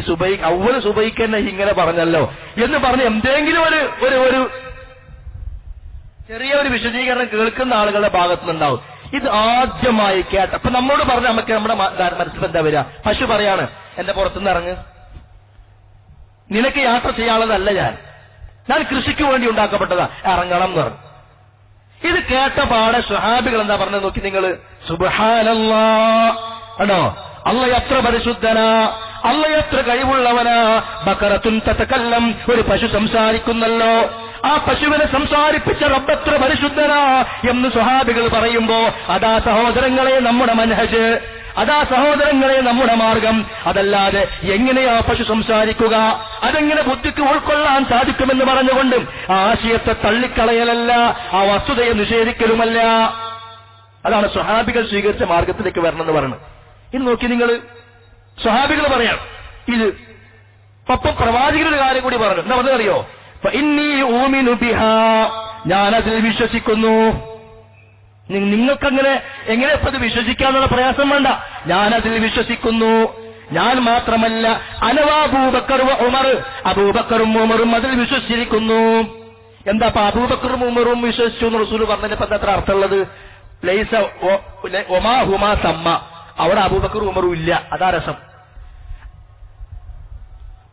അവല് സുബൈക്ക് തന്നെ ഇങ്ങനെ പറഞ്ഞല്ലോ എന്ന് പറഞ്ഞ് എന്തെങ്കിലും ഒരു ചെറിയ ഒരു വിശദീകരണം കേൾക്കുന്ന ആളുകളുടെ ഭാഗത്തുനിന്നുണ്ടാവും. ഇത് ആദ്യമായി കേട്ട, അപ്പൊ നമ്മോട് പറഞ്ഞ നമുക്ക് നമ്മുടെ മനസ്സിൽ എന്താ വരിക? പശു പറയാണ്, എന്റെ പുറത്തുനിന്ന് ഇറങ്ങ്, നിനക്ക് യാത്ര ചെയ്യാനുള്ളതല്ല, ഞാൻ കൃഷിക്ക് വേണ്ടി ഉണ്ടാക്കപ്പെട്ടതാ, ഇറങ്ങണം എന്ന് പറഞ്ഞു. ഇത് കേട്ട പാടെ സ്വഹാബികൾ എന്താ പറഞ്ഞത് നോക്കി നിങ്ങൾ. സുബ്ഹാനല്ലാഹ്, ആണോ, അല്ലാഹ് എത്ര പരിശുദ്ധനാ, അല്ലാഹ് എത്ര കഴിവുള്ളവനാ. ബഖറത്തുൻ തതകല്ലം, ഒരു പശു സംസാരിക്കുന്നല്ലോ, ആ പശുവിനെ സംസാരിപ്പിച്ച റബ്ബെത്ര പരിശുദ്ധനാ എന്ന് സ്വഹാബികൾ പറയുമ്പോ, അതാ സഹോദരങ്ങളെ നമ്മുടെ മനഹജ്, അതാ സഹോദരങ്ങളെ നമ്മുടെ മാർഗം. അതല്ലാതെ എങ്ങനെയാ പശു സംസാരിക്കുക, അതെങ്ങനെ ബുദ്ധിക്ക് ഉൾക്കൊള്ളാൻ സാധിക്കുമെന്ന് പറഞ്ഞുകൊണ്ട് ആ ആശയത്തെ തള്ളിക്കളയലല്ല, ആ വസ്തുതയെ നിഷേധിക്കലുമല്ല. അതാണ് സ്വഹാബികൾ സ്വീകരിച്ച മാർഗത്തിലേക്ക് വരണമെന്ന് പറയുന്നത്. ഇനി നോക്കി നിങ്ങൾ, സ്വഹാബികൾ പറയാം ഇത്. ഒപ്പം പ്രവാചകരുടെ കാര്യം കൂടി പറഞ്ഞു. എന്താ പറഞ്ഞറിയോ? ഫഇന്നീ ഊമിനു ബിഹാ, ഞാനതിൽ വിശ്വസിക്കുന്നു. നിങ്ങൾക്കങ്ങനെ എങ്ങനെ ഇപ്പൊ ഇത് വിശ്വസിക്കാന്നുള്ള പ്രയാസം വേണ്ട, ഞാനതിൽ വിശ്വസിക്കുന്നു. ഞാൻ മാത്രമല്ല, അനവാ അബൂബക്കർ ഉമർ, അബൂബക്കറും ഉമറും അതിൽ വിശ്വസിച്ചിരിക്കുന്നു. എന്താ അപ്പൊ അബൂബക്കറും ഉമറും വിശ്വസിച്ചു എന്ന് റസൂൽ പറഞ്ഞതിന് എത്ര അർത്ഥമുള്ളത്? ലൈസ ഒമാ ഹുമാ സമ്മ, അവിടെ അബൂബക്കറും ഉമറും ഇല്ല. അതാ രസം.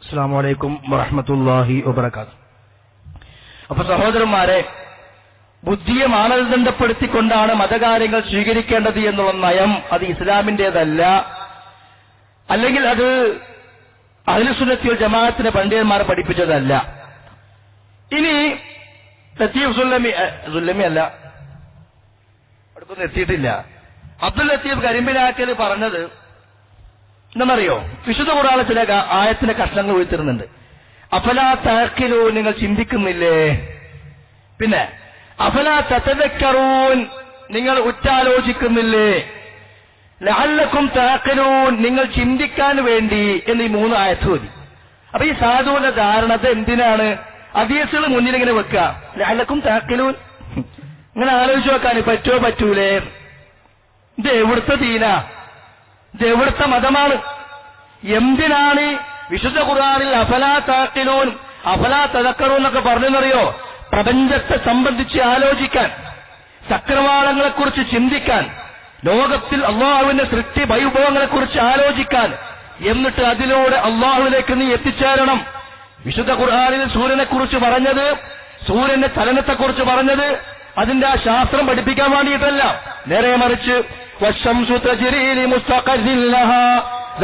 അസ്സലാമു അലൈക്കും വറഹ്മത്തുള്ളാഹി വബറകാതുഹു. അപ്പൊ സഹോദരന്മാരെ, ബുദ്ധിയെ മാനദണ്ഡപ്പെടുത്തിക്കൊണ്ടാണ് മതകാര്യങ്ങൾ സ്വീകരിക്കേണ്ടത് എന്നുള്ള നയം അത് ഇസ്ലാമിന്റേതല്ല. അല്ലെങ്കിൽ അത് അഹ്ലുസുന്നത്തി വൽ ജമാഅത്തിന്റെ പണ്ഡിതന്മാരെ പഠിപ്പിച്ചതല്ല. ഇനി ലത്തീഫ് സുല്ലമി അല്ല, അടുത്തൊന്നും എത്തിയിട്ടില്ല. അബ്ദുൽ ലത്തീഫ് കരിമ്പിലാക്കൽ പറഞ്ഞത് എന്താണെന്നറിയോ? വിശുദ്ധ ഖുർആനിലെ ചില ആയത്തിന്റെ കഷ്ണങ്ങൾ ഉയർത്തുന്നുണ്ട്. അഫലാ തഅഖിലൂ, നിങ്ങൾ ചിന്തിക്കുന്നില്ലേ? പിന്നെ അഫലാ തതദക്കറൂൻ, നിങ്ങൾ ഉറ്റാലോചിക്കുന്നില്ലേ? ലഅല്ലക്കും തഅഖിലൂൻ, നിങ്ങൾ ചിന്തിക്കാൻ വേണ്ടി എന്നീ 3 ആയത്ത് മതി. അപ്പൊ ഈ സാധുവിന്റെ ധാരണത്തെ എന്തിനാണ് ഹദീസുകൾ മുന്നിൽ ഇങ്ങനെ വെക്കുക? ലഅല്ലക്കും തഅഖിലൂൻ, ഇങ്ങനെ ആലോചിച്ച് വെക്കാൻ പറ്റുമോ പറ്റൂലേ? ഇത് എവിടുത്തെ ദീനാ? ഇത് എവിടുത്തെ മതമാണ്? എന്തിനാണ് വിശുദ്ധ ഖുർആനിൽ അഫലാ തഅഖിലൂൻ അഫലാ തദക്കറൂൻ എന്നൊക്കെ പറഞ്ഞെന്നറിയോ? പ്രപഞ്ചത്തെ സംബന്ധിച്ച് ആലോചിക്കാൻ, ചക്രവാളങ്ങളെക്കുറിച്ച് ചിന്തിക്കാൻ, ലോകത്തിൽ അള്ളാഹുവിന്റെ സൃഷ്ടി വൈഭവങ്ങളെക്കുറിച്ച് ആലോചിക്കാൻ, എന്നിട്ട് അതിലൂടെ അള്ളാഹുവിലേക്ക് നീ എത്തിച്ചേരണം. വിശുദ്ധ ഖുർആനിൽ സൂര്യനെക്കുറിച്ച് പറഞ്ഞത്, സൂര്യന്റെ ചലനത്തെക്കുറിച്ച് പറഞ്ഞത് അതിന്റെ ആ ശാസ്ത്രം പഠിപ്പിക്കാൻ വേണ്ടിയിട്ടല്ല. നേരെ മറിച്ച് വശംസു തജ്രീ ലിമുസ്തഖറിൻ ലഹാ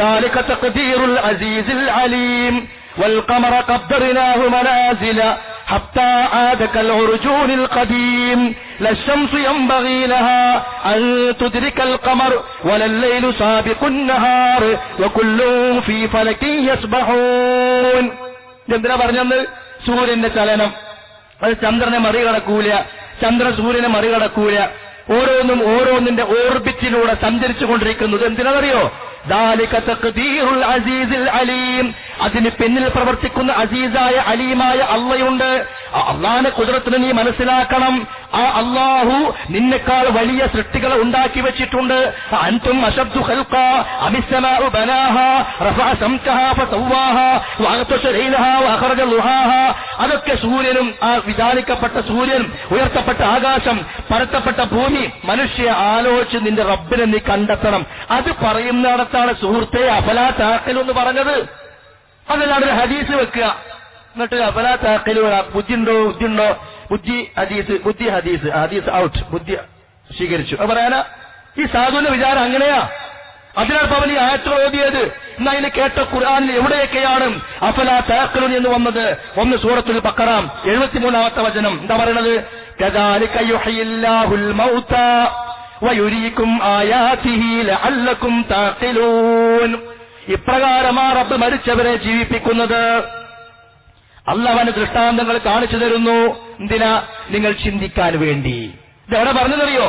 ذلك تقدير العزيز العليم والقمر قدرناه منازل حتى عاد كالعرجون القديم لا الشمس ينبغي لها أن تدرك القمر ولا الليل سابق النهار وكل في فلك يسبحون. എന്തിനാ പറഞ്ഞത്? സൂര്യന്റെ ചലനം അത് ചന്ദ്രനെ മറികടക്കൂല, ചന്ദ്രൻ സൂര്യനെ മറികടക്കൂല. ഓരോന്നിന്റെ ഓർബിറ്റിലൂടെ സഞ്ചരിച്ചു കൊണ്ടിരിക്കുന്നത് എന്തിനാണെന്നറിയോ? ذلك تقدير العزيز العليم, അതിന് പിന്നിൽ പ്രവർത്തിക്കുന്ന അസീസായ അലീമായ അള്ളയുണ്ട്. ആ അള്ളാഹിന്റെ ഖുദ്റത്തിനെ നീ മനസ്സിലാക്കണം. ആ അള്ളാഹു നിന്നെക്കാൾ വലിയ സൃഷ്ടികളെ ഉണ്ടാക്കി വെച്ചിട്ടുണ്ട്. അൻതും അശദ്ദു ഖൽഖാ അമിസ്സമാഉ ബനാഹാ റഫഅ സംകഹാ ഫസവ്വാഹാ വഅഗ്തശ ലൈലഹാ വഅഖറജ ളുഹാഹാ. അതൊക്കെ സൂര്യനും ആ വിധാനിക്കപ്പെട്ട സൂര്യൻ, ഉയർത്തപ്പെട്ട ആകാശം, പരത്തപ്പെട്ട ഭൂമി. മനുഷ്യ ആലോചിച്ച് നിന്റെ റബ്ബിനെ നീ കണ്ടെത്തണം. അത് പറയുന്നിടത്താണ് സുഹൃത്തെ അഫലാ തഅഖിലൂൻ എന്ന് പറഞ്ഞത്. അതല്ലാണ്ട് ഒരു ഹദീസ് വെക്കുക, എന്നിട്ട് അഫലാ തഅഖിലൂൻ, ബുദ്ധിയുണ്ടോ ബുദ്ധി ഹദീസ് ഔട്ട്, ബുദ്ധി സ്വീകരിച്ചു അത് പറയാനാ? ഈ സാധുവിന്റെ വിചാരം അങ്ങനെയാ. അതിനാണ് അവൻ ഈ ആയത്തുകൾ ഓതിയത്. എന്നാൽ ഇതിൽ കേട്ട ഖുർആനിൽ എവിടെയൊക്കെയാണ് അഫലാ തഅഖിലൂൻ എന്ന് വന്നത്? ഒന്ന് സൂറത്തുൽ ബഖറ 73-ാമത്തെ വചനം. എന്താ പറയണത്? കദാലിക യുഹ്യില്ലാഹുൽ മൗതാ വയുരീകും ആയാതിഹി ലഅല്ലകും തഅഖിലൂൻ. ഇപ്രകാരമാ റബ്ബ് മരിച്ചവരെ ജീവിപ്പിക്കുന്നത്. അല്ലാഹുവിന്റെ ദൃഷ്ടാന്തങ്ങൾ കാണിച്ചു തരുന്നു. എന്തിനാ? നിങ്ങൾ ചിന്തിക്കാൻ വേണ്ടി. ഇതെവിടെ പറഞ്ഞതറിയോ?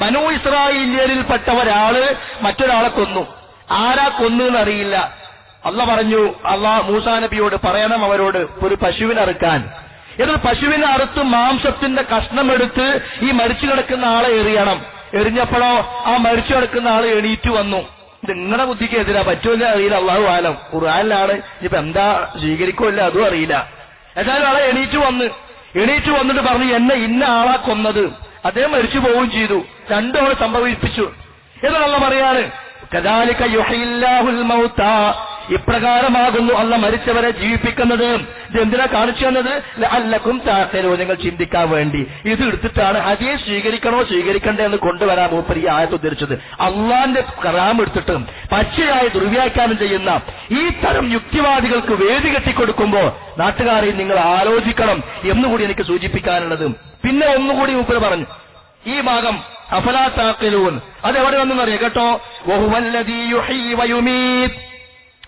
ബനൂ ഇസ്രായേലിൽപ്പെട്ട ഒരാള് മറ്റൊരാളെ കൊന്നു. ആരാ കൊന്നു എന്നറിയില്ല. അല്ലാഹ് പറഞ്ഞു, മൂസാ നബിയോട് പറയണം അവരോട് ഒരു പശുവിനെ അറുക്കാൻ. എന്നിട്ട് പശുവിനെ അറുത്ത് മാംസത്തിന്റെ കഷ്ണമെടുത്ത് ഈ മരിച്ചു കിടക്കുന്ന ആളെ എറിയണം. എറിഞ്ഞപ്പോഴോ ആ മരിച്ചു കിടക്കുന്ന ആള് എണീറ്റ് വന്നു. ഇത് നിങ്ങളുടെ ബുദ്ധിക്ക് എതിരാ, പറ്റുമല്ല അറിയില്ല. അള്ളാഹു ആലം, ഖുർആനിലാണ്. ഇനിയിപ്പോ എന്താ സ്വീകരിക്കുമല്ല അതും അറിയില്ല. ഏതായാലും ആളെ എണീറ്റ് വന്നിട്ട് പറഞ്ഞു, എന്നെ ഇന്ന ആളാ കൊന്നത്. അദ്ദേഹം മരിച്ചു പോവുകയും ചെയ്തു. രണ്ടോൾ സംഭവിപ്പിച്ചു. എന്നുള്ള പറയാണ് കദാലിക യുഹ്യില്ലാഹുൽ മൗതാ, ഇപ്രകാരമാകുന്നു അല്ലാഹ് മരിച്ചവരെ ജീവിപ്പിക്കുന്നത്. ഇത് എന്തിനാ കാണിച്ചു തന്നത്? ലഅല്ലകും തഅഖിലൂൻ, നിങ്ങൾ ചിന്തിക്കാൻ വേണ്ടി. ഇത് എടുത്തിട്ടാണ് ഹദീസ് സ്വീകരിക്കണോ സ്വീകരിക്കണ്ടേ എന്ന് കൊണ്ടുവരാൻ മൂപ്പർ ഈ ആയത്ത് ഉദ്ധരിച്ചത്. അള്ളാന്റെ കറാം എടുത്തിട്ട് പച്ചയായി ദുർവ്യാഖ്യാനം ചെയ്യുന്ന ഈ തരം യുക്തിവാദികൾക്ക് വേദി കെട്ടിക്കൊടുക്കുമ്പോ നാട്ടുകാരെ നിങ്ങൾ ആലോചിക്കണം എന്നുകൂടി എനിക്ക് സൂചിപ്പിക്കാനുള്ളത്. പിന്നെ ഒന്നുകൂടി മൂപ്പർ പറഞ്ഞു, ഈ ഭാഗം അഫലാ തഅഖിലൂൻ അതെവിടെ വന്നെന്നറിയാം കേട്ടോ? വഹുവല്ലദീ യുഹ്യീ വയുമീത്,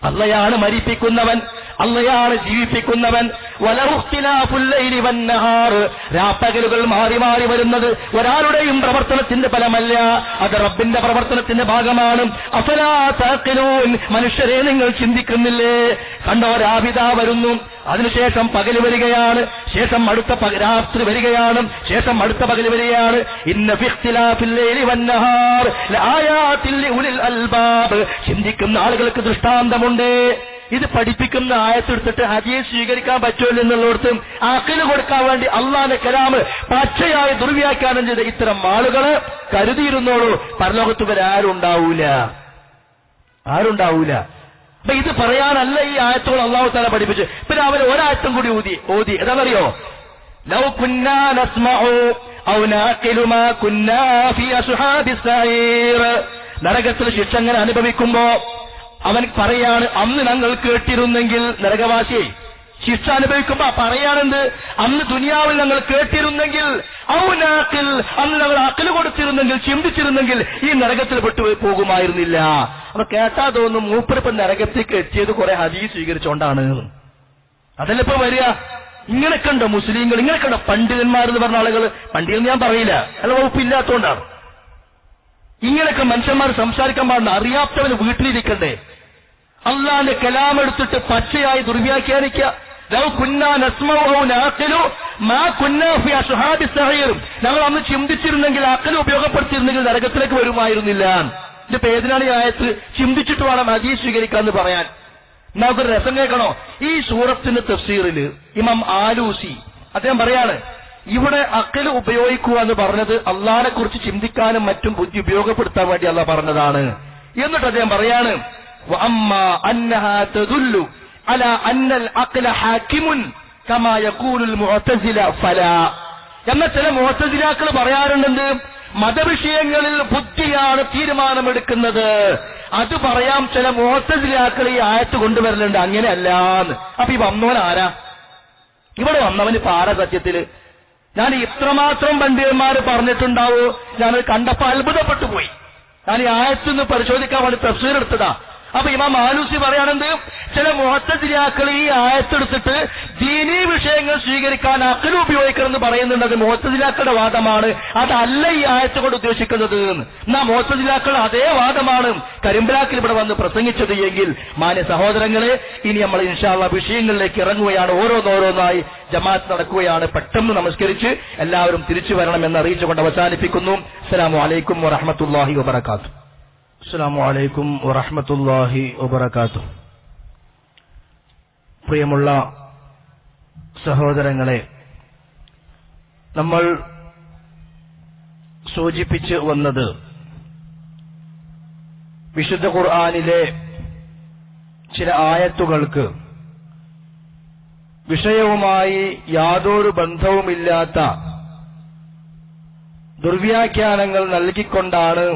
അള്ളയാണ് മരിപ്പിക്കുന്നവൻ, അള്ളയാണ് ജീവിപ്പിക്കുന്നവൻ. വലഹുഖ്തിലാഫുൽ ലൈലി വന്നഹാർ, രാപ്പകലുകൾ മാറി മാറി വരുന്നത് ഒരാളുടെയും പ്രവർത്തനത്തിന്റെ ഫലമല്ല, അത് റബ്ബിന്റെ പ്രവർത്തനത്തിന്റെ ഭാഗമാണ്. അഫലാ തഅഖിലൂൻ, മനുഷ്യരെ നിങ്ങൾ ചിന്തിക്കുന്നില്ലേ? കണ്ടോ, രാവിത വരുന്നു, അതിനുശേഷം പകല് വരികയാണ്, ശേഷം അടുത്ത രാത്രി വരികയാണ്, ശേഷം അടുത്ത പകല് വരികയാണ്. ഇന്ന ഫി ഇഖ്തിലാഫിൽ ലൈലി വന്നഹാർ ലആയാതിൻ ലിഉലിൽ അൽബാബ്, ചിന്തിക്കുന്ന ആളുകൾക്ക് ദൃഷ്ടാന്തമുണ്ട്. ഇത് പഠിപ്പിക്കുന്ന ആയത്തെടുത്തിട്ട് ഹദീസ് സ്വീകരിക്കാൻ പറ്റുമല്ലോ എന്നുള്ളടത്ത് അഖില് കൊടുക്കാൻ വേണ്ടി അള്ളാന്റെ കലാമ് പച്ചയായി ദുർവ്യാഖ്യാനം ചെയ്ത ഇത്തരം ആളുകള് കരുതിയിരുന്നോളൂ, പരലോകത്ത് വരെ ആരുണ്ടാവൂല. അപ്പൊ ഇത് പറയാനല്ല ഈ ആയത്തുകൾ അള്ളാഹു തആല പഠിപ്പിച്ചു. പിന്നെ അവർ ഒരായത്തും കൂടി ഓതി എന്താണെന്നറിയോ? ലൗ കുന്നാ നസ്മഉ ഔ നഅഖിലു മാ കുന്നാ ഫീ അസ്ഹാബിസ് സഈർ. നരകത്തിൽ ശിക്ഷ അങ്ങനെ അനുഭവിക്കുമ്പോ അവൻ പറയാണ്, അന്ന് ഞങ്ങൾ കേട്ടിരുന്നെങ്കിൽ. നരകവാസിയെ ശിക്ഷ അനുഭവിക്കുമ്പോ പറയാനെന്ത്? അന്ന് ദുനിയാവിൽ ഞങ്ങൾ കേട്ടിരുന്നെങ്കിൽ, ഔ നഅഖിൽ, അന്ന് ഞങ്ങൾ അഖിൽ കൊടുത്തിരുന്നെങ്കിൽ, ചിന്തിച്ചിരുന്നെങ്കിൽ ഈ നരകത്തിൽ പെട്ടു പോകുമായിരുന്നില്ല. അപ്പൊ കേട്ടാ തോന്നും മൂപ്പരിപ്പം നരകത്തേക്ക് എത്തിയത് കുറെ ഹദീസ് സ്വീകരിച്ചുകൊണ്ടാണ്. അതല്ല ഇപ്പൊ വരിക. ഇങ്ങനെയൊക്കെ ഉണ്ടോ മുസ്ലിങ്ങൾ? ഇങ്ങനെയൊക്കെ ഉണ്ടോ പണ്ഡിതന്മാരെന്ന് പറഞ്ഞ ആളുകൾ? പണ്ഡിതൻ ഞാൻ പറയില്ല, അല്ല വകുപ്പില്ലാത്തതുകൊണ്ടാണ്. ഇങ്ങനെയൊക്കെ മനുഷ്യന്മാർ സംസാരിക്കാൻ പാടില്ല. അറിയാത്തവന് വീട്ടിലിരിക്കണ്ടേ? അള്ളാന്റെ കലാമെടുത്തിട്ട് പച്ചയായി ദുർവ്യാഖ്യാനിക്കുക. ലൗ കുന്നാ നസ്മഉ ഔ നഅഖിലു മാ കുന്നാ ഫീ അസ്ഹാബിസ് സഈർ. ഞങ്ങൾ അന്ന് ചിന്തിച്ചിരുന്നെങ്കിൽ, അഖിൽ ഉപയോഗപ്പെടുത്തിയിരുന്നെങ്കിൽ നരകത്തിലേക്ക് വരുമായിരുന്നില്ല. ഇതിപ്പോ ഏതിനാണ് ഈ ആയത്ത്? ചിന്തിച്ചിട്ട് വേണം ഹദീസ് സ്വീകരിക്കാന്ന് പറയാൻ. നമുക്കൊരു രസം കേൾക്കണോ? ഈ സൂറത്തിന്റെ തഫ്സീറിൽ ഇമാം ആലൂസി അദ്ദേഹം പറയാണ്, ഇവിടെ അഖിൽ ഉപയോഗിക്കുക എന്ന് പറഞ്ഞത് അള്ളാഹിനെ കുറിച്ച് ചിന്തിക്കാനും മറ്റും ബുദ്ധി ഉപയോഗപ്പെടുത്താൻ വേണ്ടി അള്ളാഹ് പറഞ്ഞതാണ്. എന്നിട്ട് അദ്ദേഹം പറയാണ്, വഅമ്മാ അന്നഹാ തദുല്ലു അലാ അന്നൽ അഖ്ല ഹാകിമുൻ കമാ യഖൂലുൽ മുഅ്തസില ഫലാ. എന്ന ചില മുഅ്തസിലാക്കൾ പറയാറുണ്ട്, മതവിഷയങ്ങളിൽ ബുദ്ധിയാണ് തീരുമാനമെടുക്കുന്നത്. അത് പറയാം ചില മുഅ്തസിലാക്കൾ ഈ ആയത്ത് കൊണ്ടുവരലുണ്ട്. അങ്ങനെയല്ലാന്ന്. അപ്പൊ ഈ വന്നവൻ ആരാ? ഇവിടെ വന്നവന് പാര സത്യത്തില് ഞാൻ ഇത്രമാത്രം പണ്ഡിതന്മാര് പറഞ്ഞിട്ടുണ്ടാവോ? ഞാനത് കണ്ടപ്പോ അത്ഭുതപ്പെട്ടു പോയി. ഞാൻ ഈ ആയത്തിന്ന് പരിശോധിക്കാൻ വേണ്ടി തഫ്സീർ എടുത്തതാ. അപ്പൊ ഇമാം ആലൂസി പറയാണെന്ത്? ചില മുഅ്തസിലാക്കൾ ഈ ആയത്തെടുത്തിട്ട് ദീനീ വിഷയങ്ങൾ സ്വീകരിക്കാൻ അഖിൽ ഉപയോഗിക്കണമെന്ന് പറയുന്നുണ്ട്. അത് മുഅ്തസിലാക്കളുടെ വാദമാണ്, അതല്ല ഈ ആയത്ത് കൊണ്ട് ഉദ്ദേശിക്കുന്നത്. എന്നാ മുഅ്തസിലാക്കൾ അതേ വാദമാണ് കരിമ്പലാക്കിൽ ഇവിടെ വന്ന് പ്രസംഗിച്ചത് എങ്കിൽ, മാന്യ സഹോദരങ്ങളെ, ഇനി നമ്മൾ ഇൻഷാ അല്ലാഹ് വിഷയങ്ങളിലേക്ക് ഇറങ്ങുകയാണ്. ഓരോന്നോരോന്നായി ജമാഅത്ത് നടക്കുകയാണ്. പെട്ടെന്ന് നമസ്കരിച്ച് എല്ലാവരും തിരിച്ചു വരണമെന്ന് അറിയിച്ചുകൊണ്ട് അവസാനിപ്പിക്കുന്നു. അസ്സലാമു അലൈക്കും വറഹ്മത്തുള്ളാഹി വബറകാതുഹു. അസ്സലാമു അലൈക്കും വറഹ്മത്തുള്ളാഹി വബറകാതുഹു. പ്രിയമുള്ള സഹോദരങ്ങളെ, നമ്മൾ സൂചിപ്പിച്ചു വന്നത് വിശുദ്ധ ഖുർആനിലെ ചില ആയത്തുകൾക്ക് വിഷയവുമായി യാതൊരു ബന്ധവുമില്ലാത്ത ദുർവ്യാഖ്യാനങ്ങൾ നൽകിക്കൊണ്ടാണ്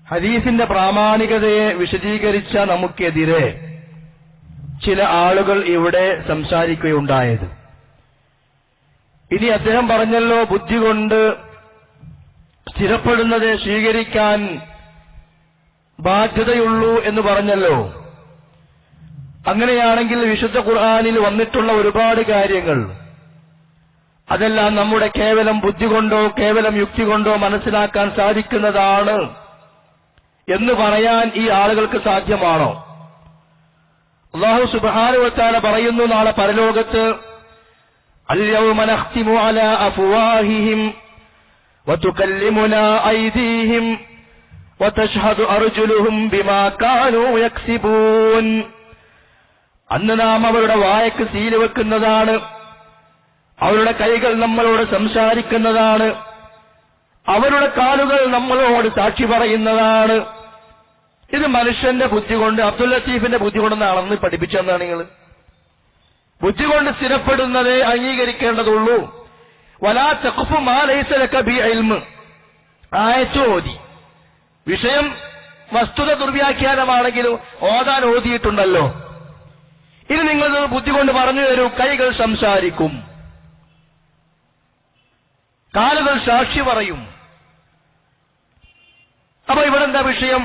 ഹദീസിന്റെ പ്രാമാണികതയെ വിശദീകരിച്ച നമുക്കെതിരെ ചില ആളുകൾ ഇവിടെ സംസാരിക്കുകയുണ്ടായത്. ഇനി അദ്ദേഹം പറഞ്ഞല്ലോ, ബുദ്ധി കൊണ്ട് സ്ഥിരപ്പെടുന്നതെ സ്വീകരിക്കാൻ ബാധ്യതയുള്ളൂ എന്ന് പറഞ്ഞല്ലോ. അങ്ങനെയാണെങ്കിൽ വിശുദ്ധ ഖുർആനിൽ വന്നിട്ടുള്ള ഒരുപാട് കാര്യങ്ങൾ അതെല്ലാം നമ്മുടെ കേവലം ബുദ്ധി കൊണ്ടോ കേവലം യുക്തി കൊണ്ടോ മനസ്സിലാക്കാൻ സാധിക്കുന്നതാണ് എന്ന് പറയാൻ ഈ ആളുകൾക്ക് സാധ്യമാണോ? അല്ലാഹു സുബ്ഹാനഹു വ തആല പറയുന്നു, നാളെ പരലോകത്ത് അൽയൗമ നഖ്തിമു അലാ അഫ്വാഹിഹിം വതുകല്ലിമുനാ ഐദീഹിം വതശ്ഹദു അർജുലുഹും ബിമാ കാനൂ യക്സിബൂൻ. അന്ന് നാം അവരുടെ വായക്ക് സീല് വെക്കുന്നതാണ്, അവരുടെ കൈകൾ നമ്മളോട് സംസാരിക്കുന്നതാണ്, അവരുടെ കാലുകൾ നമ്മളോട് സാക്ഷി പറയുന്നതാണ്. ഇത് മനുഷ്യന്റെ ബുദ്ധി കൊണ്ട്, അബ്ദുൽ ലത്തീഫിന്റെ ബുദ്ധി കൊണ്ടെന്നാണെന്ന് പഠിപ്പിച്ചെന്നാണ് നിങ്ങൾ. ബുദ്ധി കൊണ്ട് സ്ഥിരപ്പെടുന്നതേ അംഗീകരിക്കേണ്ടതുള്ളൂ. വലാ തഖ്ഫു മാ ലൈസ ലക ബിഇൽമ്. ആയത്ത് ഓതി, വിഷയം വസ്തുത ദുർവ്യാഖ്യാനമാണെങ്കിലും ഓതാൻ ഓതിയിട്ടുണ്ടല്ലോ. ഇനി നിങ്ങൾ ബുദ്ധി കൊണ്ട് പറഞ്ഞു തരൂ, കൈകൾ സംസാരിക്കും, കാലുകൾ സാക്ഷി പറയും. അപ്പൊ ഇവിടെ എന്താ വിഷയം?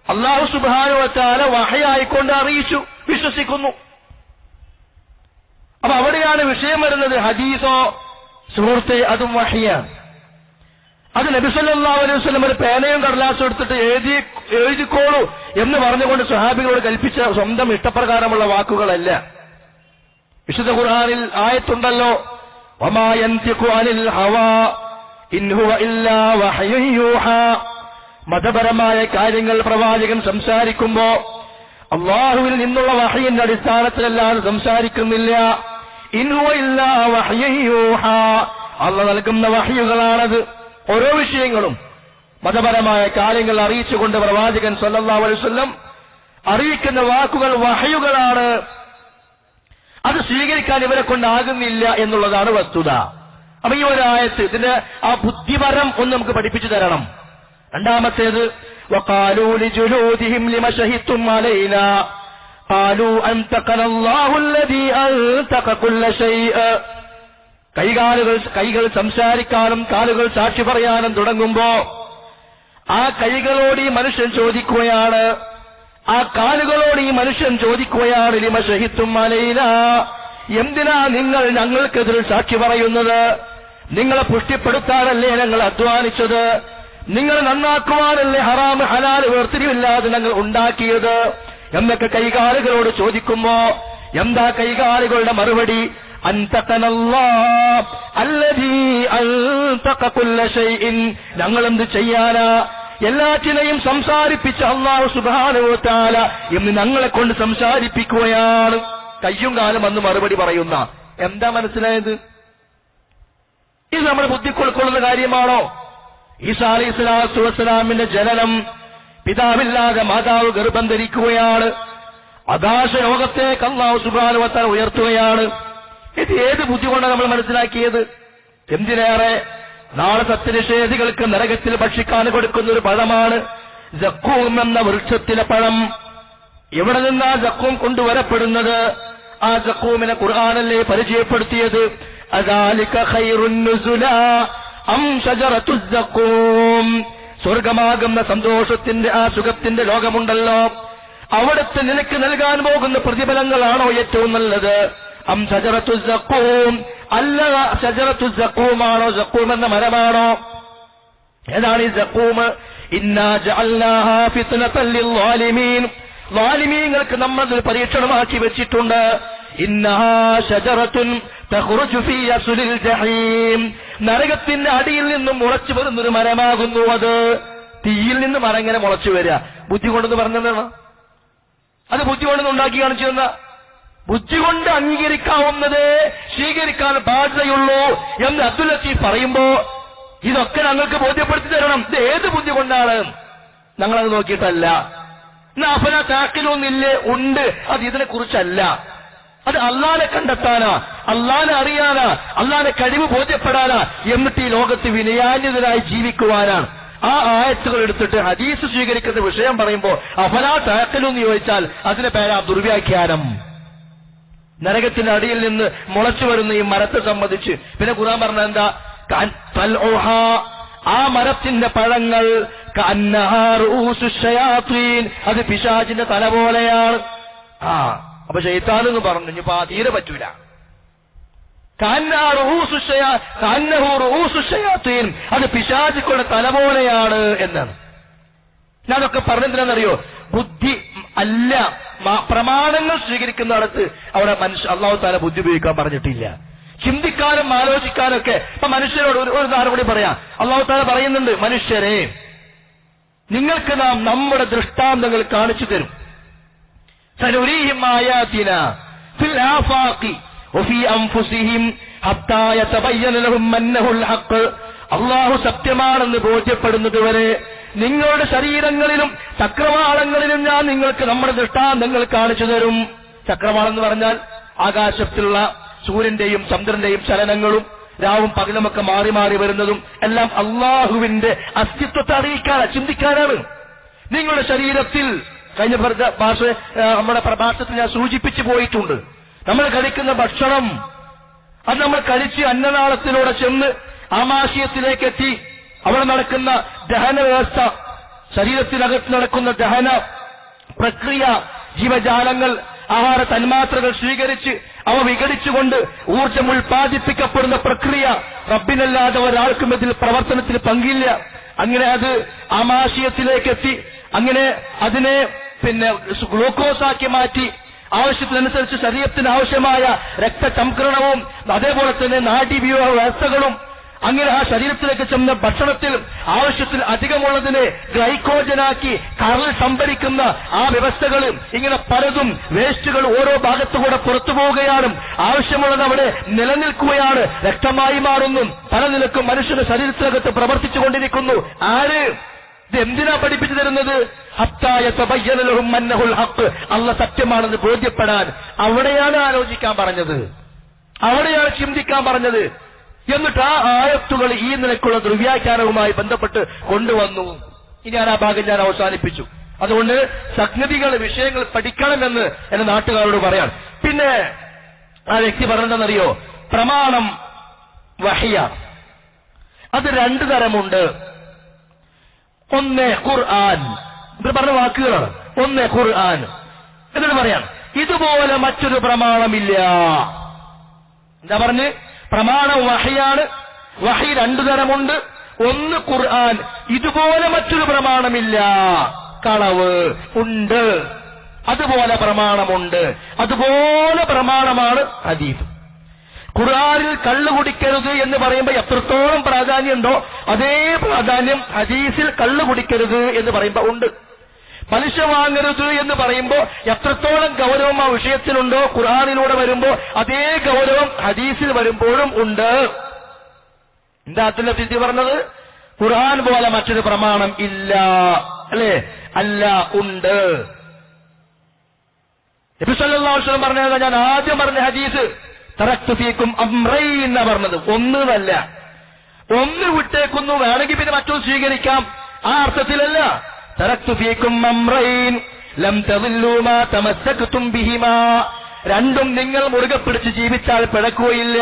അല്ലാഹു സുബ്ഹാനഹു വ തആല വഹയായിക്കൊണ്ട് അറിയിച്ചു, വിശ്വസിക്കുന്നു. അപ്പൊ അവിടെയാണ് വിഷയം വരുന്നത്. ഹദീസോ സുഹൃത്തെ, അതും വഹയാണ്. അത് നബി സല്ലല്ലാഹു അലൈഹി വസല്ലം ഒരു പേനയും കടലാസും എടുത്തിട്ട് എഴുതിക്കോളൂ എന്ന് പറഞ്ഞുകൊണ്ട് സ്വഹാബികളോട് കൽപ്പിച്ച സ്വന്തം ഇഷ്ടപ്രകാരമുള്ള വാക്കുകളല്ല. വിശുദ്ധ ഖുർആനിൽ ആയത്തുണ്ടല്ലോ, വമാ യൻതിഖു അനിൽ ഹവാ ഇൻ ഹുവ ഇല്ലാ വഹ്യുൻ യൂഹാ. മതപരമായ കാര്യങ്ങൾ പ്രവാചകൻ സംസാരിക്കുമ്പോ അള്ളാഹുവിൽ നിന്നുള്ള വഹയിന്റെ അടിസ്ഥാനത്തിലല്ലാതെ സംസാരിക്കുന്നില്ല. ഇൻ ഹുവ ഇല്ലാ വഹ്യുൻ യൂഹാ, അള്ളാഹ് നൽകുന്ന വഹയുകളാണത്. ഓരോ വിഷയങ്ങളും മതപരമായ കാര്യങ്ങൾ അറിയിച്ചുകൊണ്ട് പ്രവാചകൻ സല്ലല്ലാഹു അലൈഹി വസല്ലം അറിയിക്കുന്ന വാക്കുകൾ വഹയുകളാണ്. അത് സ്വീകരിക്കാൻ ഇവരെ കൊണ്ടാകുന്നില്ല എന്നുള്ളതാണ് വസ്തുത. അപ്പൊ ഈ ഒരായത്ത് ഇതിന്റെ ആ ബുദ്ധിപരം ഒന്ന് നമുക്ക് പഠിപ്പിച്ചു തരണം. രണ്ടാമത്തേത് വഖാലൂ ലിജുലൂദിഹിം ലിമ ശഹിദ്തും അലൈനാ ഖാലൂ അൻതഖന അല്ലാഹു അല്ലദീ അൻതഖ കുല്ല ശൈഅ. കൈകൾ സംസാരിക്കാനും കാലുകൾ സാക്ഷി പറയാനും തുടങ്ങുമ്പോ ആ കൈകളോട് ഈ മനുഷ്യൻ ചോദിക്കുകയാണ്, ആ കാലുകളോട് ഈ മനുഷ്യൻ ചോദിക്കുകയാണ്, ലിമ ശഹിദ്തും അലൈനാ, എന്തിനാ നിങ്ങൾ ഞങ്ങൾക്കെതിരെ സാക്ഷി പറയുന്നത്? നിങ്ങളെ പുഷ്ടിപ്പെടുത്താനല്ലേ ഞങ്ങൾ അധ്വാനിച്ചത്? നിങ്ങളെ നന്നാക്കുവാനല്ലേ ഹറാം ഹലാൽ വേർതിരിവില്ലാതെ ഞങ്ങൾ ഉണ്ടാക്കിയത് എന്നൊക്കെ കൈകാലുകളോട് ചോദിക്കുമ്പോ എന്താ കൈകാലുകളുടെ മറുപടി? അൻതഖനല്ലാഹ് അല്ലദീ അൻതഖ കുല്ല ശൈഇൻ, ഞങ്ങളെന്ത് ചെയ്യാനാ? എല്ലാറ്റിനെയും സംസാരിപ്പിച്ച അല്ലാഹു സുബ്ഹാനഹു വ തആല എന്ന് ഞങ്ങളെ കൊണ്ട് സംസാരിപ്പിക്കുകയാണ്. കയ്യും കാലം അന്ന് മറുപടി പറയുന്ന എന്താ മനസ്സിലായത്? ഇത് നമ്മുടെ ബുദ്ധിക്ക് ഉൾക്കൊള്ളുന്ന കാര്യമാണോ? ഈസാ അലൈഹിസ്സലാത്തു വസ്സലാമിന്റെ ജനനം, പിതാവില്ലാതെ മാതാവ് ഗർഭം ധരിക്കുകയാണ്, ആകാശ ലോകത്തേക്ക് അല്ലാഹു സുബ്ഹാനഹു വ തആല ഉയർത്തുകയാണ്. ഇത് ഏത് ബുദ്ധി കൊണ്ടാണ് നമ്മൾ മനസ്സിലാക്കിയത്? എന്തിനേറെ നാളെ സത്യനിഷേധികൾക്ക് നരകത്തിൽ ഭക്ഷിക്കാൻ കൊടുക്കുന്ന ഒരു പഴമാണ് സഖൂം എന്ന വൃക്ഷത്തിലെ പഴം. എവിടെ നിന്നാ സഖൂം കൊണ്ടുവരപ്പെടുന്നത്? ആ സഖൂമിനെ ഖുർആനല്ലേ പരിചയപ്പെടുത്തിയത്? അദാലിക ഖൈറുൻ നുസുലാ അം ശജറത്തു സഖൂം, സ്വർഗമാകുന്ന സന്തോഷത്തിന്റെ ആ സുഖത്തിന്റെ ലോകമുണ്ടല്ലോ, അവിടുത്തെ നിനക്ക് നൽകാൻ പോകുന്ന പ്രതിഫലങ്ങളാണോ ഏറ്റവും നല്ലത്? അം ശജറത്തു സഖൂം, അല്ല ശജറത്തു സഖൂമാണോ, സഖൂം എന്ന മരമാണോ? ഏതാണ് ഈ സഖൂം? ഇന്നാ ജഅൽനാഹാ ഫിത്നതൻ ലിൽസാലിമീൻ, ളാലിമീങ്ങൾക്ക് നമ്മൾ പരീക്ഷണമാക്കി വെച്ചിട്ടുണ്ട്. ഇന്നഹാ ശജറത്തുൻ തഖ്റുജു ഫീ അസ്ലിൽ ജഹീം, നരകത്തിന്റെ അടിയിൽ നിന്നും മുളച്ചു വരുന്നൊരു മരമാകുന്നു അത്. തീയിൽ നിന്ന് മരം ഇങ്ങനെ മുളച്ചു വരിക ബുദ്ധി കൊണ്ടെന്ന് പറഞ്ഞതാണ്. അത് ബുദ്ധി കൊണ്ടെന്ന് ഉണ്ടാക്കി കാണിച്ചിരുന്ന, ബുദ്ധി കൊണ്ട് അംഗീകരിക്കാവുന്നതേ സ്വീകരിക്കാൻ ബാധ്യതയുള്ളൂ എന്ന് അബ്ദുൽ ലത്തീഫ് പറയുമ്പോ ഇതൊക്കെ ഞങ്ങൾക്ക് ബോധ്യപ്പെടുത്തി തരണം. ഇത് ഏത് ബുദ്ധി കൊണ്ടാണ്? ഞങ്ങളത് നോക്കിയിട്ടല്ല. അഫല താക്കിലൊന്നില്ലേ? ഉണ്ട്. അത് ഇതിനെ കുറിച്ചല്ല. അത് അള്ളാനെ കണ്ടെത്താനാ, അള്ളാനെ അറിയാനാ, അള്ളാനെ കഴിവ് ബോധ്യപ്പെടാനാ, എന്നിട്ട് ഈ ലോകത്ത് വിനയാന്യതരായി ജീവിക്കുവാനാണ്. ആ ആയത്തുകൾ എടുത്തിട്ട് ഹദീസ് സ്വീകരിക്കുന്ന വിഷയം പറയുമ്പോ അഫലാ താക്കലൂന്ന് ചോദിച്ചാൽ അതിന്റെ പേരാ ദുർവ്യാഖ്യാനം. നരകത്തിന്റെ അടിയിൽ നിന്ന് മുളച്ചു വരുന്ന ഈ മരത്തെ സംബന്ധിച്ച് പിന്നെ ഖുർആൻ പറഞ്ഞ എന്താ? ആ മരത്തിന്റെ പഴങ്ങൾ അത് പിശാചിന്റെ തല പോലെയാണ്. അപ്പൊ ശൈത്താനെന്ന് പറഞ്ഞു ഇനിയിപ്പോ തീരെ പറ്റൂല. അത് പിശാചുക്കളുടെ തല പോലെയാണ് എന്നാണ്. ഞാനൊക്കെ പറഞ്ഞെന്തിനാണെന്നറിയോ? ബുദ്ധി അല്ല, പ്രമാണങ്ങൾ സ്വീകരിക്കുന്നിടത്ത് അവിടെ അല്ലാഹു തആല ബുദ്ധി ഉപയോഗിക്കാൻ പറഞ്ഞിട്ടില്ല. ചിന്തിക്കാനും ആലോചിക്കാനൊക്കെ. ഇപ്പൊ മനുഷ്യരോട് ഒരു ഉദാഹരണം കൂടി പറയാം. അല്ലാഹു തആല പറയുന്നുണ്ട്, മനുഷ്യരെ നിങ്ങൾക്ക് നാം നമ്മുടെ ദൃഷ്ടാന്തങ്ങൾ കാണിച്ചു തരും. സനുരീഹിം ആയാതിനാ ഫിൽ ആഫാഖി വഫീ അൻഫുസിഹിം ഹത്താ യതബയ്യന ലഹും അന്നഹുൽ ഹഖ്. അല്ലാഹു സത്യമാണെന്ന് ബോധ്യപ്പെടുന്നതുവരെ നിങ്ങളുടെ ശരീരങ്ങളിലും ചക്രവാളങ്ങളിലും ഞാൻ നിങ്ങൾക്ക് നമ്മുടെ ദൃഷ്ടാന്തങ്ങൾ കാണിച്ചു തരും. ചക്രവാളം എന്ന് പറഞ്ഞാൽ ആകാശത്തിലുള്ള സൂര്യന്റെയും ചന്ദ്രന്റെയും ചലനങ്ങളും രാവും പകലുമൊക്കെ മാറി മാറി വരുന്നതും എല്ലാം അള്ളാഹുവിന്റെ അസ്തിത്വത്തെ അറിയിക്കാനാണ്, ചിന്തിക്കാനാണ്. നിങ്ങളുടെ ശരീരത്തിൽ കഴിഞ്ഞ നമ്മുടെ പ്രഭാഷണത്തിൽ ഞാൻ സൂചിപ്പിച്ചു പോയിട്ടുണ്ട്. നമ്മൾ കഴിക്കുന്ന ഭക്ഷണം അത് നമ്മൾ കഴിച്ച് അന്നനാളത്തിലൂടെ ചെന്ന് ആമാശയത്തിലേക്ക് എത്തി അവിടെ നടക്കുന്ന ദഹന വ്യവസ്ഥ, ശരീരത്തിനകത്ത് നടക്കുന്ന ദഹന പ്രക്രിയ, ജീവജാലങ്ങൾ ആഹാര തന്മാത്രകൾ സ്വീകരിച്ച് അവ വിഘടിച്ചുകൊണ്ട് ഊർജ്ജം ഉൽപ്പാദിപ്പിക്കപ്പെടുന്ന പ്രക്രിയ, റബ്ബിനല്ലാതെ ഒരാൾക്കും ഇതിൽ പ്രവർത്തനത്തിൽ പങ്കില്ല. അങ്ങനെ അത് ആമാശയത്തിലേക്ക് എത്തി, അങ്ങനെ അതിനെ ഗ്ലൂക്കോസാക്കി മാറ്റി ആവശ്യത്തിനനുസരിച്ച് ശരീരത്തിന് ആവശ്യമായ രക്തചംക്രണവും അതേപോലെ തന്നെ നാഡീവ്യൂഹ വ്യവസ്ഥകളും അങ്ങനെ ആ ശരീരത്തിലേക്ക് ചെന്ന ഭക്ഷണത്തിൽ ആവശ്യത്തിൽ അധികമുള്ളതിനെ ഗ്ലൈക്കോജനാക്കി കരൾ സംഭരിക്കുന്ന ആ വ്യവസ്ഥകൾ ഇങ്ങനെ പലതും വേസ്റ്റുകൾ ഓരോ ഭാഗത്തുകൂടെ പുറത്തു പോവുകയാണ്. ആവശ്യമുള്ളത് അവിടെ നിലനിൽക്കുകയാണ്, രക്തമായി മാറുന്നു, പല നിലക്കും മനുഷ്യന്റെ ശരീരത്തിനകത്ത് പ്രവർത്തിച്ചുകൊണ്ടിരിക്കുന്നു. ആര് ഇത് എന്തിനാ പഠിപ്പിച്ചു തരുന്നത്? അല്ലാഹു സത്യമാണെന്ന് ബോധ്യപ്പെടാൻ. അവിടെയാണ് ആലോചിക്കാൻ പറഞ്ഞത്, അവിടെയാണ് ചിന്തിക്കാൻ പറഞ്ഞത്. എന്നിട്ട് ആ ആയത്തുകൾ ഈ നിലക്കുള്ള ദുർവ്യാഖ്യാനവുമായി ബന്ധപ്പെട്ട് കൊണ്ടുവന്നു. ഇനി ആ ഭാഗം ഞാൻ അവസാനിപ്പിച്ചു. അതുകൊണ്ട് സംഗതികൾ വിഷയങ്ങൾ പഠിക്കണമെന്ന് എന്റെ നാട്ടുകാരോട് പറയാൻ. പിന്നെ ആ വ്യക്തി പറഞ്ഞതെന്നറിയോ? പ്രമാണം വഹ്യ, അത് രണ്ടു തരമുണ്ട്. ഒന്ന് ഖുർആൻ, ഇത് പറഞ്ഞ വാക്കുകളാണ്. ഒന്ന് ഖുർആൻ, എന്നിട്ട് പറയാം ഇതുപോലെ മറ്റൊരു പ്രമാണമില്ല. എന്താ പറഞ്ഞ്? പ്രമാണം വഹ്യാണ്. വഹി രണ്ടു തരമുണ്ട്. ഒന്ന് ഖുർആൻ, ഇതുപോലെ മറ്റൊരു പ്രമാണമില്ല. കളവ് ഉണ്ട്, അതുപോലെ പ്രമാണമുണ്ട്. അതുപോലെ പ്രമാണമാണ് ഹദീസ്. ഖുർആനിൽ കള്ളു കുടിക്കരുത് എന്ന് പറയുമ്പോൾ എത്രത്തോളം പ്രാധാന്യമുണ്ടോ അതേ പ്രാധാന്യം ഹദീസിൽ കള്ളു കുടിക്കരുത് എന്ന് പറയുമ്പോൾ ഉണ്ട്. പലിശ വാങ്ങരുത് എന്ന് പറയുമ്പോൾ എത്രത്തോളം ഗൗരവം ആ വിഷയത്തിലുണ്ടോ ഖുർആനിലൂടെ വരുമ്പോൾ അതേ ഗൗരവം ഹദീസിൽ വരുമ്പോഴും ഉണ്ട്. എന്താ അതിന്റെ സ്ഥിതി പറഞ്ഞത്? ഖുർആൻ പോലെ മറ്റൊരു പ്രമാണം ഇല്ല, അല്ലേ? അല്ല, ഉണ്ട്. നബി സല്ലല്ലാഹു അലൈഹി വസല്ലം പറഞ്ഞത് ഞാൻ ആദ്യം പറഞ്ഞ ഹദീസ് തറക്തു ഫീക്കും അംറൈൻ എന്നാ പറഞ്ഞത്. ഒന്നല്ല, ഒന്ന് വിട്ടേക്കുന്നു, വേണമെങ്കിൽ പിന്നെ മറ്റൊന്ന് സ്വീകരിക്കാം. ആ അർത്ഥത്തിലല്ല. തറക്തു ഫീക്കും അംറൈൻ ലം തദില്ലൂ മാ തമസ്സക്തും ബിഹിമാ, രണ്ടും നിങ്ങൾ മുറുകെ പിടിച്ച് ജീവിച്ചാൽ പിഴക്കുകയില്ല.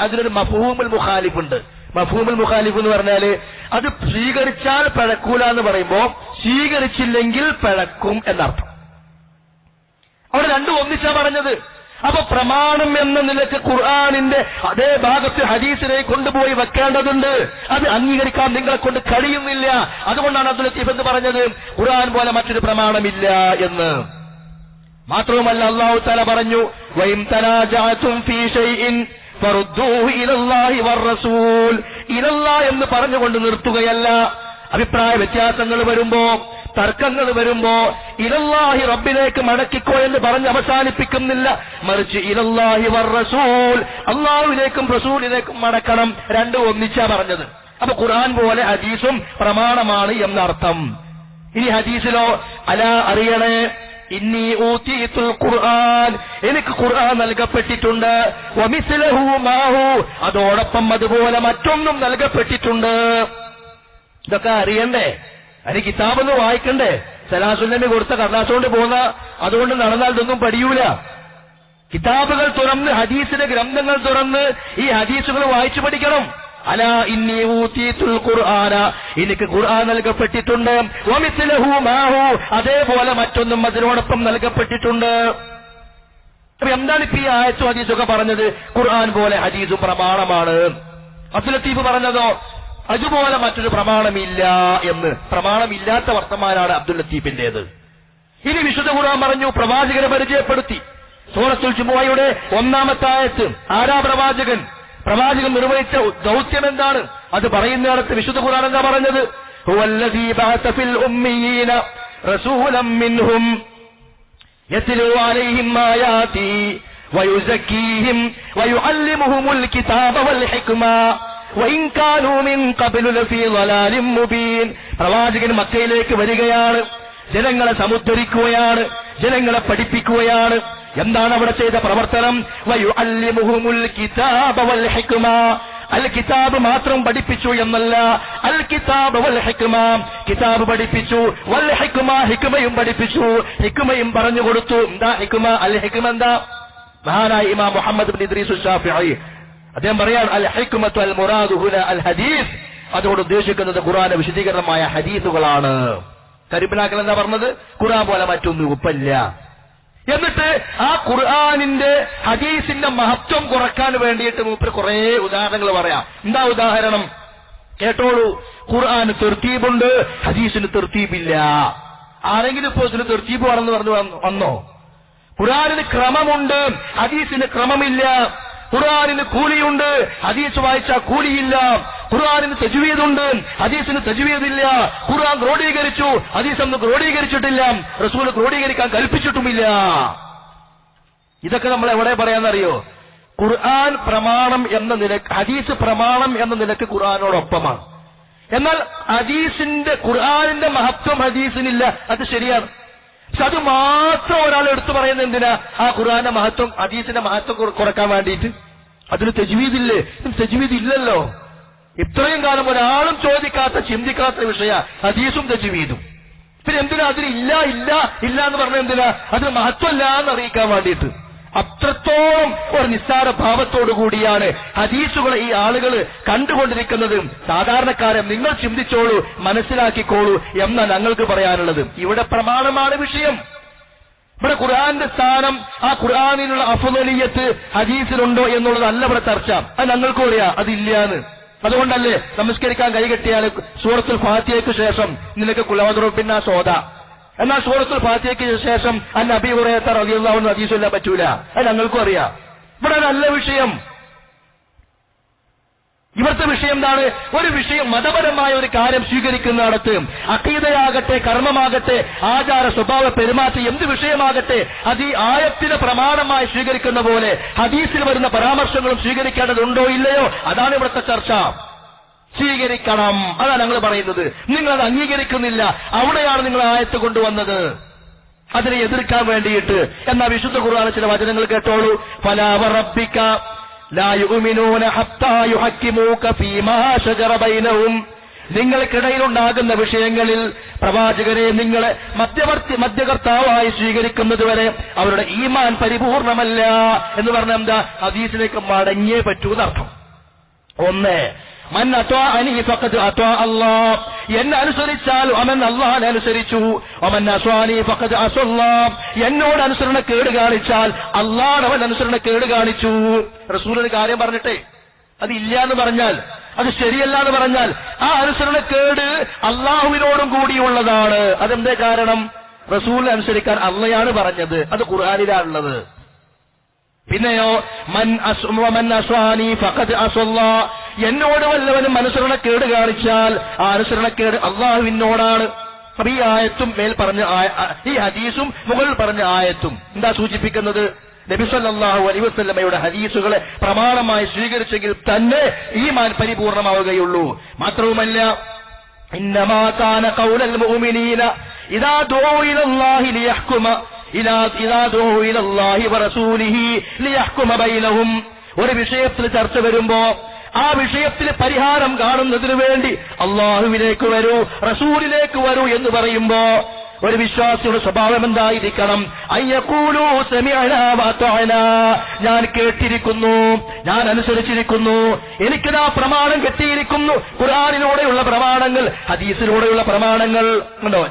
അതിനൊരു മഫ്ഹൂമുൽ മുഖാലിഫ് ഉണ്ട്. മഫ്ഹൂമുൽ മുഖാലിഫ് എന്ന് പറഞ്ഞാല് അത് സ്വീകരിച്ചാൽ പിഴക്കൂല എന്ന് പറയുമ്പോ സ്വീകരിച്ചില്ലെങ്കിൽ പിഴക്കും എന്നർത്ഥം. അവിടെ രണ്ടും ഒന്നിച്ചാ പറഞ്ഞത്. അപ്പൊ പ്രമാണം എന്ന നിലക്ക് ഖുർആനിന്റെ അതേ ഭാഗത്ത് ഹദീസിനെ കൊണ്ടുപോയി വെക്കേണ്ടതുണ്ട്. അത് അംഗീകരിക്കാൻ നിങ്ങളെ കൊണ്ട് കഴിയുന്നില്ല. അതുകൊണ്ടാണ് അബ്ദുൽ ലത്തീഫ് എന്ന് പറഞ്ഞത് ഖുർആൻ പോലെ മറ്റൊരു പ്രമാണമില്ല എന്ന്. മാത്രവുമല്ല അല്ലാഹു തആല പറഞ്ഞു വഇൻ തനാജഅതും ഫീ ഷൈഇൻ ഫറുദ്ദൂഹു ഇലല്ലാഹി വറസൂൽ. ഇലല്ലാഹ് എന്ന് പറഞ്ഞുകൊണ്ട് നിർത്തുകയല്ല. അഭിപ്രായ വ്യത്യാസങ്ങൾ വരുമ്പോ, തർക്കങ്ങൾ വരുമ്പോ ഇലല്ലാഹി റബ്ബിലേക്ക് മടക്കിക്കോ എന്ന് പറഞ്ഞ് അവസാനിപ്പിക്കുന്നില്ല. മറിച്ച് ഇലല്ലാഹി വറസൂൽ, അല്ലാഹുവിലേക്കും റസൂലിലേക്കും മടക്കണം. രണ്ടും ഒന്നിച്ചാ പറഞ്ഞത്. അപ്പൊ ഖുർആൻ പോലെ ഹദീസും പ്രമാണമാണ് എന്നർത്ഥം. ഇനി ഹദീസിലോ അലാ അറിയണേ ഇന്നി ഊതീതുൽ ഖുർആൻ, എനിക്ക് ഖുർആൻ നൽകപ്പെട്ടിട്ടുണ്ട്. വമിസ്ലഹു മാഹു, അതോടൊപ്പം അതുപോലെ മറ്റൊന്നും നൽകപ്പെട്ടിട്ടുണ്ട്. ഇതൊക്കെ അറിയണ്ടേ? അതിന് കിതാബൊന്നും വായിക്കണ്ടേ? സലാസുല്ലമി കൊടുത്ത കടലാസുകൊണ്ട് പോകുന്ന അതുകൊണ്ട് നടന്നാൽ ഇതൊന്നും പഠിയൂല. കിതാബുകൾ തുറന്ന്, ഹദീസിന്റെ ഗ്രന്ഥങ്ങൾ തുറന്ന് ഈ ഹദീസുകൾ വായിച്ചു പഠിക്കണം. അലാ ഇന്നി ഊതീതുൽ ഖുർആന, എനിക്ക് ഖുർആൻ നൽകപ്പെട്ടിട്ടുണ്ട്. വമിസ്ലഹു മാഹു, അതേപോലെ മറ്റൊന്നും അതിനോടൊപ്പം നൽകപ്പെട്ടിട്ടുണ്ട്. അപ്പൊ എന്താണ് ഇപ്പൊ ഈ ആയത്തും ഹദീസൊക്കെ പറഞ്ഞത്? ഖുർആൻ പോലെ ഹദീസും പ്രമാണമാണ്. അബ്ദുൽ ലത്തീഫ് പറഞ്ഞതോ അതുപോലെ മറ്റൊരു പ്രമാണമില്ല എന്ന്. പ്രമാണമില്ലാത്ത വർത്തമാനാണ് അബ്ദുൽ ലത്തീഫിന്റേത്. ഇനി വിശുദ്ധ ഖുർആൻ പറഞ്ഞു, പ്രവാചകനെ പരിചയപ്പെടുത്തി. സൂറത്തുൽ ജുമുഅയുടെ 1-ാമത്തെ ആയത്ത്. ആരാ പ്രവാചകൻ? പ്രവാചകൻ നിർവഹിച്ച ദൗത്യം എന്താണ്? അത് പറയുന്നിടത്ത് വിശുദ്ധ ഖുർആൻ എന്താ പറഞ്ഞത്? ഹുവല്ലദീ ബഅസ ഫിൽ ഉമ്മീന റസൂലൻ മിൻഹും യത്ലൂ അലൈഹിം ആയാതി വയുസക്കീഹിം വയുഅല്ലിമുഹുമുൽ കിതാബ വൽ ഹിക്മ വഇൻ കാനൂ മിൻ ഖബ്ലു ലഫീ ളലാലിൻ മുബീൻ. പ്രവാചകൻ മക്കയിലേക്ക് വരികയാണ്, ജനങ്ങളെ സമുദ്ധരിക്കുകയാണ്, ജനങ്ങളെ പഠിപ്പിക്കുകയാണ്. എന്താണ് അവിടെ ചെയ്ത പ്രവർത്തനം? വയുഅല്ലിമുഹുമുൽ കിതാബ വൽ ഹിക്മ. അൽ കിതാബ് മാത്രം പഠിപ്പിച്ചു എന്നല്ല, അൽ കിതാബ് വൽ ഹിക്മ, കിതാബ് പഠിപ്പിച്ചു, വൽ ഹിക്മ, ഹിക്മയും പഠിപ്പിച്ചു, ഹിക്മയും പറഞ്ഞു കൊടുത്തു. എന്താ ഹിക്മ? അൽ ഹിക്മ എന്താ? മഹാനായ ഇമാം മുഹമ്മദ് ഇബ്നു ഇദ്രീസ് ശാഫിഈ അദ്ദേഹം പറയാൻ അൽ ഹിക്മത്തു അൽ മുറാദു ഹുന അൽ ഹദീസ്, അതുകൊണ്ട് ഉദ്ദേശിക്കുന്നത് ഖുർആന്റെ വിശദീകരണമായ ഹദീസുകളാണ്. കരിബിനാക്കൾ എന്താ പറഞ്ഞത്? ഖുർആൻ പോലെ മറ്റൊന്നും ഉപ്പല്ല. എന്നിട്ട് ആ ഖുർആനിന്റെ ഹദീസിന്റെ മഹത്വം കുറക്കാൻ വേണ്ടിയിട്ട് മൂപ്പര് കുറെ ഉദാഹരണങ്ങൾ പറയാം. എന്താ ഉദാഹരണം? കേട്ടോളൂ. ഖുർആന് തെർത്തീബുണ്ട്, ഹദീസിന് തെർത്തീബില്ല. ആരെങ്കിലും ഇപ്പോ ഇതിന് തെർത്തീബ് പറഞ്ഞു വന്നോ? ഖുർആനിന് ക്രമമുണ്ട്, ഹദീസിന് ക്രമമില്ല. ഖുർആനിന് കൂലിയുണ്ട്, ഹദീസ് വായിച്ചാൽ കൂലിയില്ല. ഖുർആനിന് തജ്വീദുണ്ട്, ഹദീസിന് തജ്വീദില്ല. ഖുർആൻ ക്രോഡീകരിച്ചു, ഹദീസ് ഒന്നും ക്രോഡീകരിച്ചിട്ടില്ല, റസൂൽ ക്രോഡീകരിക്കാൻ കൽപ്പിച്ചിട്ടുമില്ല. ഇതൊക്കെ നമ്മൾ എവിടെ പറയാന്നറിയോ? ഖുർആൻ പ്രമാണം എന്ന നിലക്ക്, ഹദീസ് പ്രമാണം എന്ന നിലക്ക് ഖുർആനോടൊപ്പമാണ്. എന്നാൽ ഖുർആനിന്റെ മഹത്വം ഹദീസിനില്ല, അത് ശരിയാണ്. പക്ഷെ അത് മാത്രം ഒരാൾ എടുത്തു പറയുന്നത് എന്തിനാ? ആ ഖുർആന്റെ മഹത്വം, ഹദീസിന്റെ മഹത്വം കുറക്കാൻ വേണ്ടിയിട്ട്. അതിന് തജ്വീദില്ലേ? തജ്വീദ് ഇല്ലല്ലോ. ഇത്രയും കാലം ഒരാളും ചോദിക്കാത്ത, ചിന്തിക്കാത്ത വിഷയ ഹദീസും തജ്വീദും. പിന്നെ എന്തിനാ അതിന് ഇല്ല ഇല്ല ഇല്ല എന്ന് പറഞ്ഞ എന്തിനാ? അതിന് മഹത്വമല്ല എന്ന് അറിയിക്കാൻ വേണ്ടിയിട്ട്. അത്രത്തോളം ഒരു നിസ്സാര ഭാവത്തോടു കൂടിയാണ് ഹദീസുകളെ ഈ ആളുകൾ കണ്ടുകൊണ്ടിരിക്കുന്നത്. സാധാരണക്കാരെ നിങ്ങൾ ചിന്തിച്ചോളൂ, മനസ്സിലാക്കിക്കോളൂ എന്നാ ഞങ്ങൾക്ക് പറയാനുള്ളത്. ഇവിടെ പ്രമാണമാണ് വിഷയം. ഇവിടെ ഖുർആന്റെ സ്ഥാനം, ആ ഖുർആനിലുള്ള അഫ്ളലിയത്ത് ഹദീസിലുണ്ടോ എന്നുള്ളതല്ല ഇവിടെ ചർച്ച. അത് ഞങ്ങൾക്കും അറിയാം അതില്ലാന്ന്. അതുകൊണ്ടല്ലേ നമസ്കരിക്കാൻ കൈകെട്ടിയാൽ സൂറത്തുൽ ഫാത്തിഹയ്ക്ക് ശേഷം നിനക്ക് കുലവദ്റുബിന്ന സോദ, എന്നാൽ സൂറത്തുൽ ഫാത്തിഹയ്ക്ക് ശേഷം അബീ ഹുറൈറ റളിയല്ലാഹു അൻഹു ഹദീസ് ചൊല്ലാൻ പറ്റൂല. അത് ഞങ്ങൾക്കും അറിയാം. ഇവിടെ നല്ല വിഷയം, ഇവിടുത്തെ വിഷയം എന്താണ്? ഒരു വിഷയം, മതപരമായ ഒരു കാര്യം സ്വീകരിക്കുന്നിടത്ത്, അഖീദയാകട്ടെ, കർമ്മമാകട്ടെ, ആചാര സ്വഭാവ പെരുമാറ്റം, എന്ത് വിഷയമാകട്ടെ, അത് ഈ ആയത്തിന് പ്രമാണമായി സ്വീകരിക്കുന്ന പോലെ ഹദീസിൽ വരുന്ന പരാമർശങ്ങളും സ്വീകരിക്കേണ്ടതുണ്ടോ ഇല്ലയോ? അതാണ് ഇവിടുത്തെ ചർച്ച. സ്വീകരിക്കണം, അതാണ് ഞങ്ങൾ പറയുന്നത്. നിങ്ങളത് അംഗീകരിക്കുന്നില്ല, അവിടെയാണ് നിങ്ങൾ ആയത്ത് കൊണ്ടുവന്നത്, അതിനെ എതിർക്കാൻ വേണ്ടിയിട്ട്. എന്നാൽ വിശുദ്ധ ഖുർആനിലെ ചില വചനങ്ങൾ കേട്ടോളൂ. ഫലാ വറബ്ബിക ലാ യുഅ്മിനൂന ഹത്താ യുഹക്കിമൂക ഫീമാ ശജറ ബൈനഹും. നിങ്ങൾക്കിടയിലുണ്ടാകുന്ന വിഷയങ്ങളിൽ പ്രവാചകരെ നിങ്ങളെ മധ്യകർത്താവായി സ്വീകരിക്കുന്നതുവരെ അവരുടെ ഈമാൻ പരിപൂർണമല്ല എന്ന് പറഞ്ഞ എന്താ? ഹദീസിലേക്ക് മടങ്ങിയേ പറ്റൂ എന്നർത്ഥം. ഒന്ന്, മൻ അത്വഅനി ഫഖദ് അത്വഅ അല്ലാഹ്, എന്നെ അനുസരിച്ചാൽ അവൻ അല്ലാഹനെ അനുസരിച്ചു. വമൻ അസ്വാനി ഫഖദ് അസല്ലാഹ്, എന്നോട് അനുസരണക്കേട് കാണിച്ചാൽ അല്ലാഹ് അവൻ അനുസരണക്കേട് കാണിച്ചു. റസൂൽ ഒരു കാര്യം പറഞ്ഞിട്ടേ അത് ഇല്ല എന്ന് പറഞ്ഞാൽ, അത് ശരിയല്ല എന്ന് പറഞ്ഞാൽ, ആ അനുസരണക്കേട് അല്ലാഹുവിനോടും കൂടിയുള്ളതാണ്. അതെന്തേ കാരണം? റസൂൽ അനുസരിക്കാൻ അള്ളയാണ് പറഞ്ഞത്, അത് ഖുർആനിലാണുള്ളത്. പിന്നെയോ മൻ അസ്വാനി ഫഖദ് അസല്ലാഹ്, എന്നോട് വല്ലവനും അനുസരണക്കേട് കാണിച്ചാൽ ആ അനുസരണക്കേട് അള്ളാഹുവിനോടാണ്. അപ്പൊ ഈ ആയത്തും മേൽ പറഞ്ഞ ഈ ഹദീസും മുകളിൽ പറഞ്ഞ ആയത്തും എന്താ സൂചിപ്പിക്കുന്നത്? നബി സല്ലല്ലാഹു അലൈഹി വസല്ലമയുടെ ഹദീസുകളെ പ്രമാണമായി സ്വീകരിച്ചെങ്കിൽ തന്നെ ഈമാൻ പരിപൂർണമാവുകയുള്ളൂ. മാത്രവുമല്ല, ഇന്നമാ കാന ഖൗലൽ മുഅ്മിനീന ഇദാ ദുഉ ഇലല്ലാഹി ലിയഹ്കുമ ഇദാ ദുഉ ഇലല്ലാഹി വറസൂലിഹി ലിയഹ്കുമ ബൈനഹും. ഒരു വിഷയത്തിൽ ചർച്ച വരുമ്പോ ആ വിഷയത്തിൽ പരിഹാരം കാണുന്നതിനു വേണ്ടി അള്ളാഹുവിലേക്ക് വരൂ, റസൂലിലേക്ക് വരൂ എന്ന് പറയുമ്പോ ഒരു വിശ്വാസിയുടെ സ്വഭാവം എന്തായിരിക്കണം? അയ്യഖൂലു സമിഅനാ വഅതഅനാ, ഞാൻ കേട്ടിരിക്കുന്നു, ഞാൻ അനുസരിച്ചിരിക്കുന്നു, എനിക്കിതാ പ്രമാണം കിട്ടിയിരിക്കുന്നു. ഖുർആനിലൂടെയുള്ള പ്രമാണങ്ങൾ, ഹദീസിലൂടെയുള്ള പ്രമാണങ്ങൾ ഉണ്ടോ?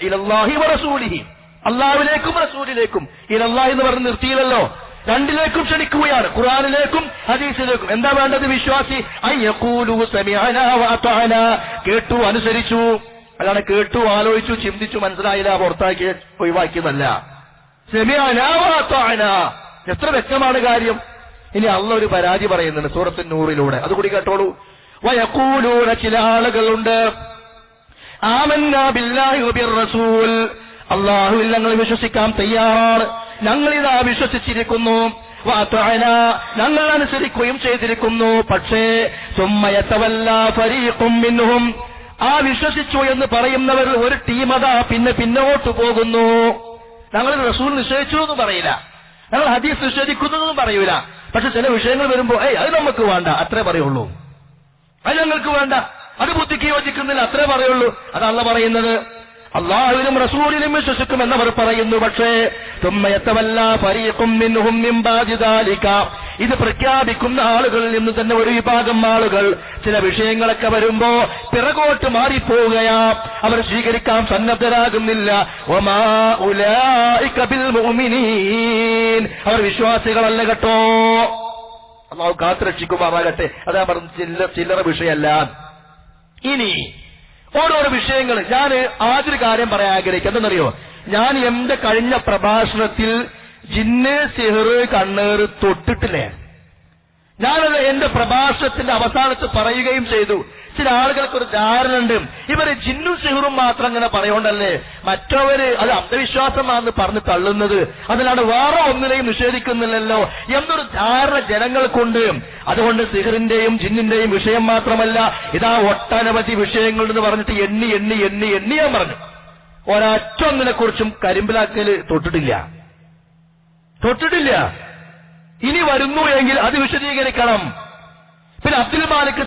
ഇലല്ലാഹി വറസൂലിഹി, അള്ളാഹുവിലേക്കും റസൂലിലേക്കും. ഇലല്ലാഹി എന്ന് പറഞ്ഞ് നിർത്തിയില്ലല്ലോ, രണ്ടിലേക്കും ക്ഷണിക്കുകയാണ്, ഖുർആനിലേക്കും ഹദീസിലേക്കും. എന്താ വേണ്ടത് വിശ്വാസി? അയ്യഖൂലു സമിഅനാ വഅതഅനാ, കേട്ടു അനുസരിച്ചു. അതാണ് കേട്ടു ആലോചിച്ചു ചിന്തിച്ചു മനസ്സിലായില്ല പുറത്താക്കി ഒഴിവാക്കിയതല്ല. സമിഅനാ വഅതഅനാ, എത്ര വ്യക്തമാണ് കാര്യം. ഇനി അള്ളാഹ് ഒരു പരാതി പറയുന്നുണ്ട് സൂറത്തുൻ നൂറിലൂടെ, അതുകൂടി കേട്ടോളൂ. വയഖൂലൂന, ചില ആളുകളുണ്ട്, ആമന്നാ ബില്ലാഹി വബിർ റസൂൽ, അള്ളാഹുവിൽ ഞങ്ങൾ വിശ്വസിക്കാൻ തയ്യാറാണ്, ഞങ്ങളിതാ വിശ്വസിച്ചിരിക്കുന്നു. വഅതഅനാ, ഞങ്ങൾ അനുസരിക്കുകയും ചെയ്തിരിക്കുന്നു. പക്ഷേ സുമ്മ യതവല്ലാ ഫരീഖും മിൻഹും, ആ വിശ്വസിച്ചു എന്ന് പറയുന്നവർ ഒരു ടീമതാ പിന്നെ പിന്നോട്ട് പോകുന്നു. ഞങ്ങൾ റസൂൽ നിഷേധിച്ചു എന്നും പറയില്ല, ഞങ്ങൾ ഹദീസ് നിഷേധിക്കുന്നതെന്നും പറയൂല. പക്ഷെ ചില വിഷയങ്ങൾ വരുമ്പോ അത് നമുക്ക് വേണ്ട അത്രേ പറയുള്ളൂ, അത് ഞങ്ങൾക്ക് വേണ്ട, അത് ബുദ്ധിക്ക് യോജിക്കുന്നില്ല അത്രേ പറയുള്ളൂ. അതല്ല പറയുന്നത്, അള്ളാഹുവിനും റസൂലിനും വിശ്വസിക്കുമെന്നവർ പറയുന്നു. പക്ഷേ ഇത് പ്രഖ്യാപിക്കുന്ന ആളുകളിൽ നിന്ന് തന്നെ ഒരു വിഭാഗം ആളുകൾ ചില വിഷയങ്ങളൊക്കെ വരുമ്പോ പിറകോട്ട് മാറിപ്പോവുകയാ, അവർ സ്വീകരിക്കാൻ സന്നദ്ധരാകുന്നില്ല. അവർ വിശ്വാസികളല്ല കേട്ടോ. അള്ളാഹു കാത്തുരക്ഷിക്കുമാറാകട്ടെ. അതാ പറഞ്ഞ ചില്ലറ വിഷയമല്ല. ഇനി ഓരോരോ വിഷയങ്ങൾ ഞാൻ ആദ്യൊരു കാര്യം പറയാൻ ആഗ്രഹിക്കുക. എന്തെന്നറിയോ, ഞാൻ എന്റെ കഴിഞ്ഞ പ്രഭാഷണത്തിൽ ജിന്ന്, സിഹ്റ്, കണ്ണേറ് തൊട്ടിട്ടില്ലേ? ഞാനത് എന്റെ പ്രഭാഷണത്തിന്റെ അവസാനത്ത് പറയുകയും ചെയ്തു. ചില ആളുകൾക്കൊരു ധാരണ ഉണ്ട്, ഇവര് ജിന്നും സിഹറും മാത്രം അങ്ങനെ പറയോണ്ടല്ലേ മറ്റവര് അത് അന്ധവിശ്വാസമാണെന്ന് പറഞ്ഞ് തള്ളുന്നത്, അതിനാണ് വേറെ ഒന്നിനെയും നിഷേധിക്കുന്നില്ലല്ലോ എന്നൊരു ധാരണ ജനങ്ങൾക്കുണ്ട്. അതുകൊണ്ട് സിഹറിന്റെയും ജിന്നിന്റെയും വിഷയം മാത്രമല്ല, ഇതാ ഒട്ടനവധി വിഷയങ്ങളെന്ന് പറഞ്ഞിട്ട് എണ്ണി ഞാൻ പറഞ്ഞു. ഒരൊറ്റ ഒന്നിനെ കുറിച്ചും കരിമ്പിലാക്കല് തൊട്ടിട്ടില്ല. ഇനി വരുന്നു എങ്കിൽ അത് വിശദീകരിക്കണം. പിന്നെ അബ്ദുൽ മാലിക്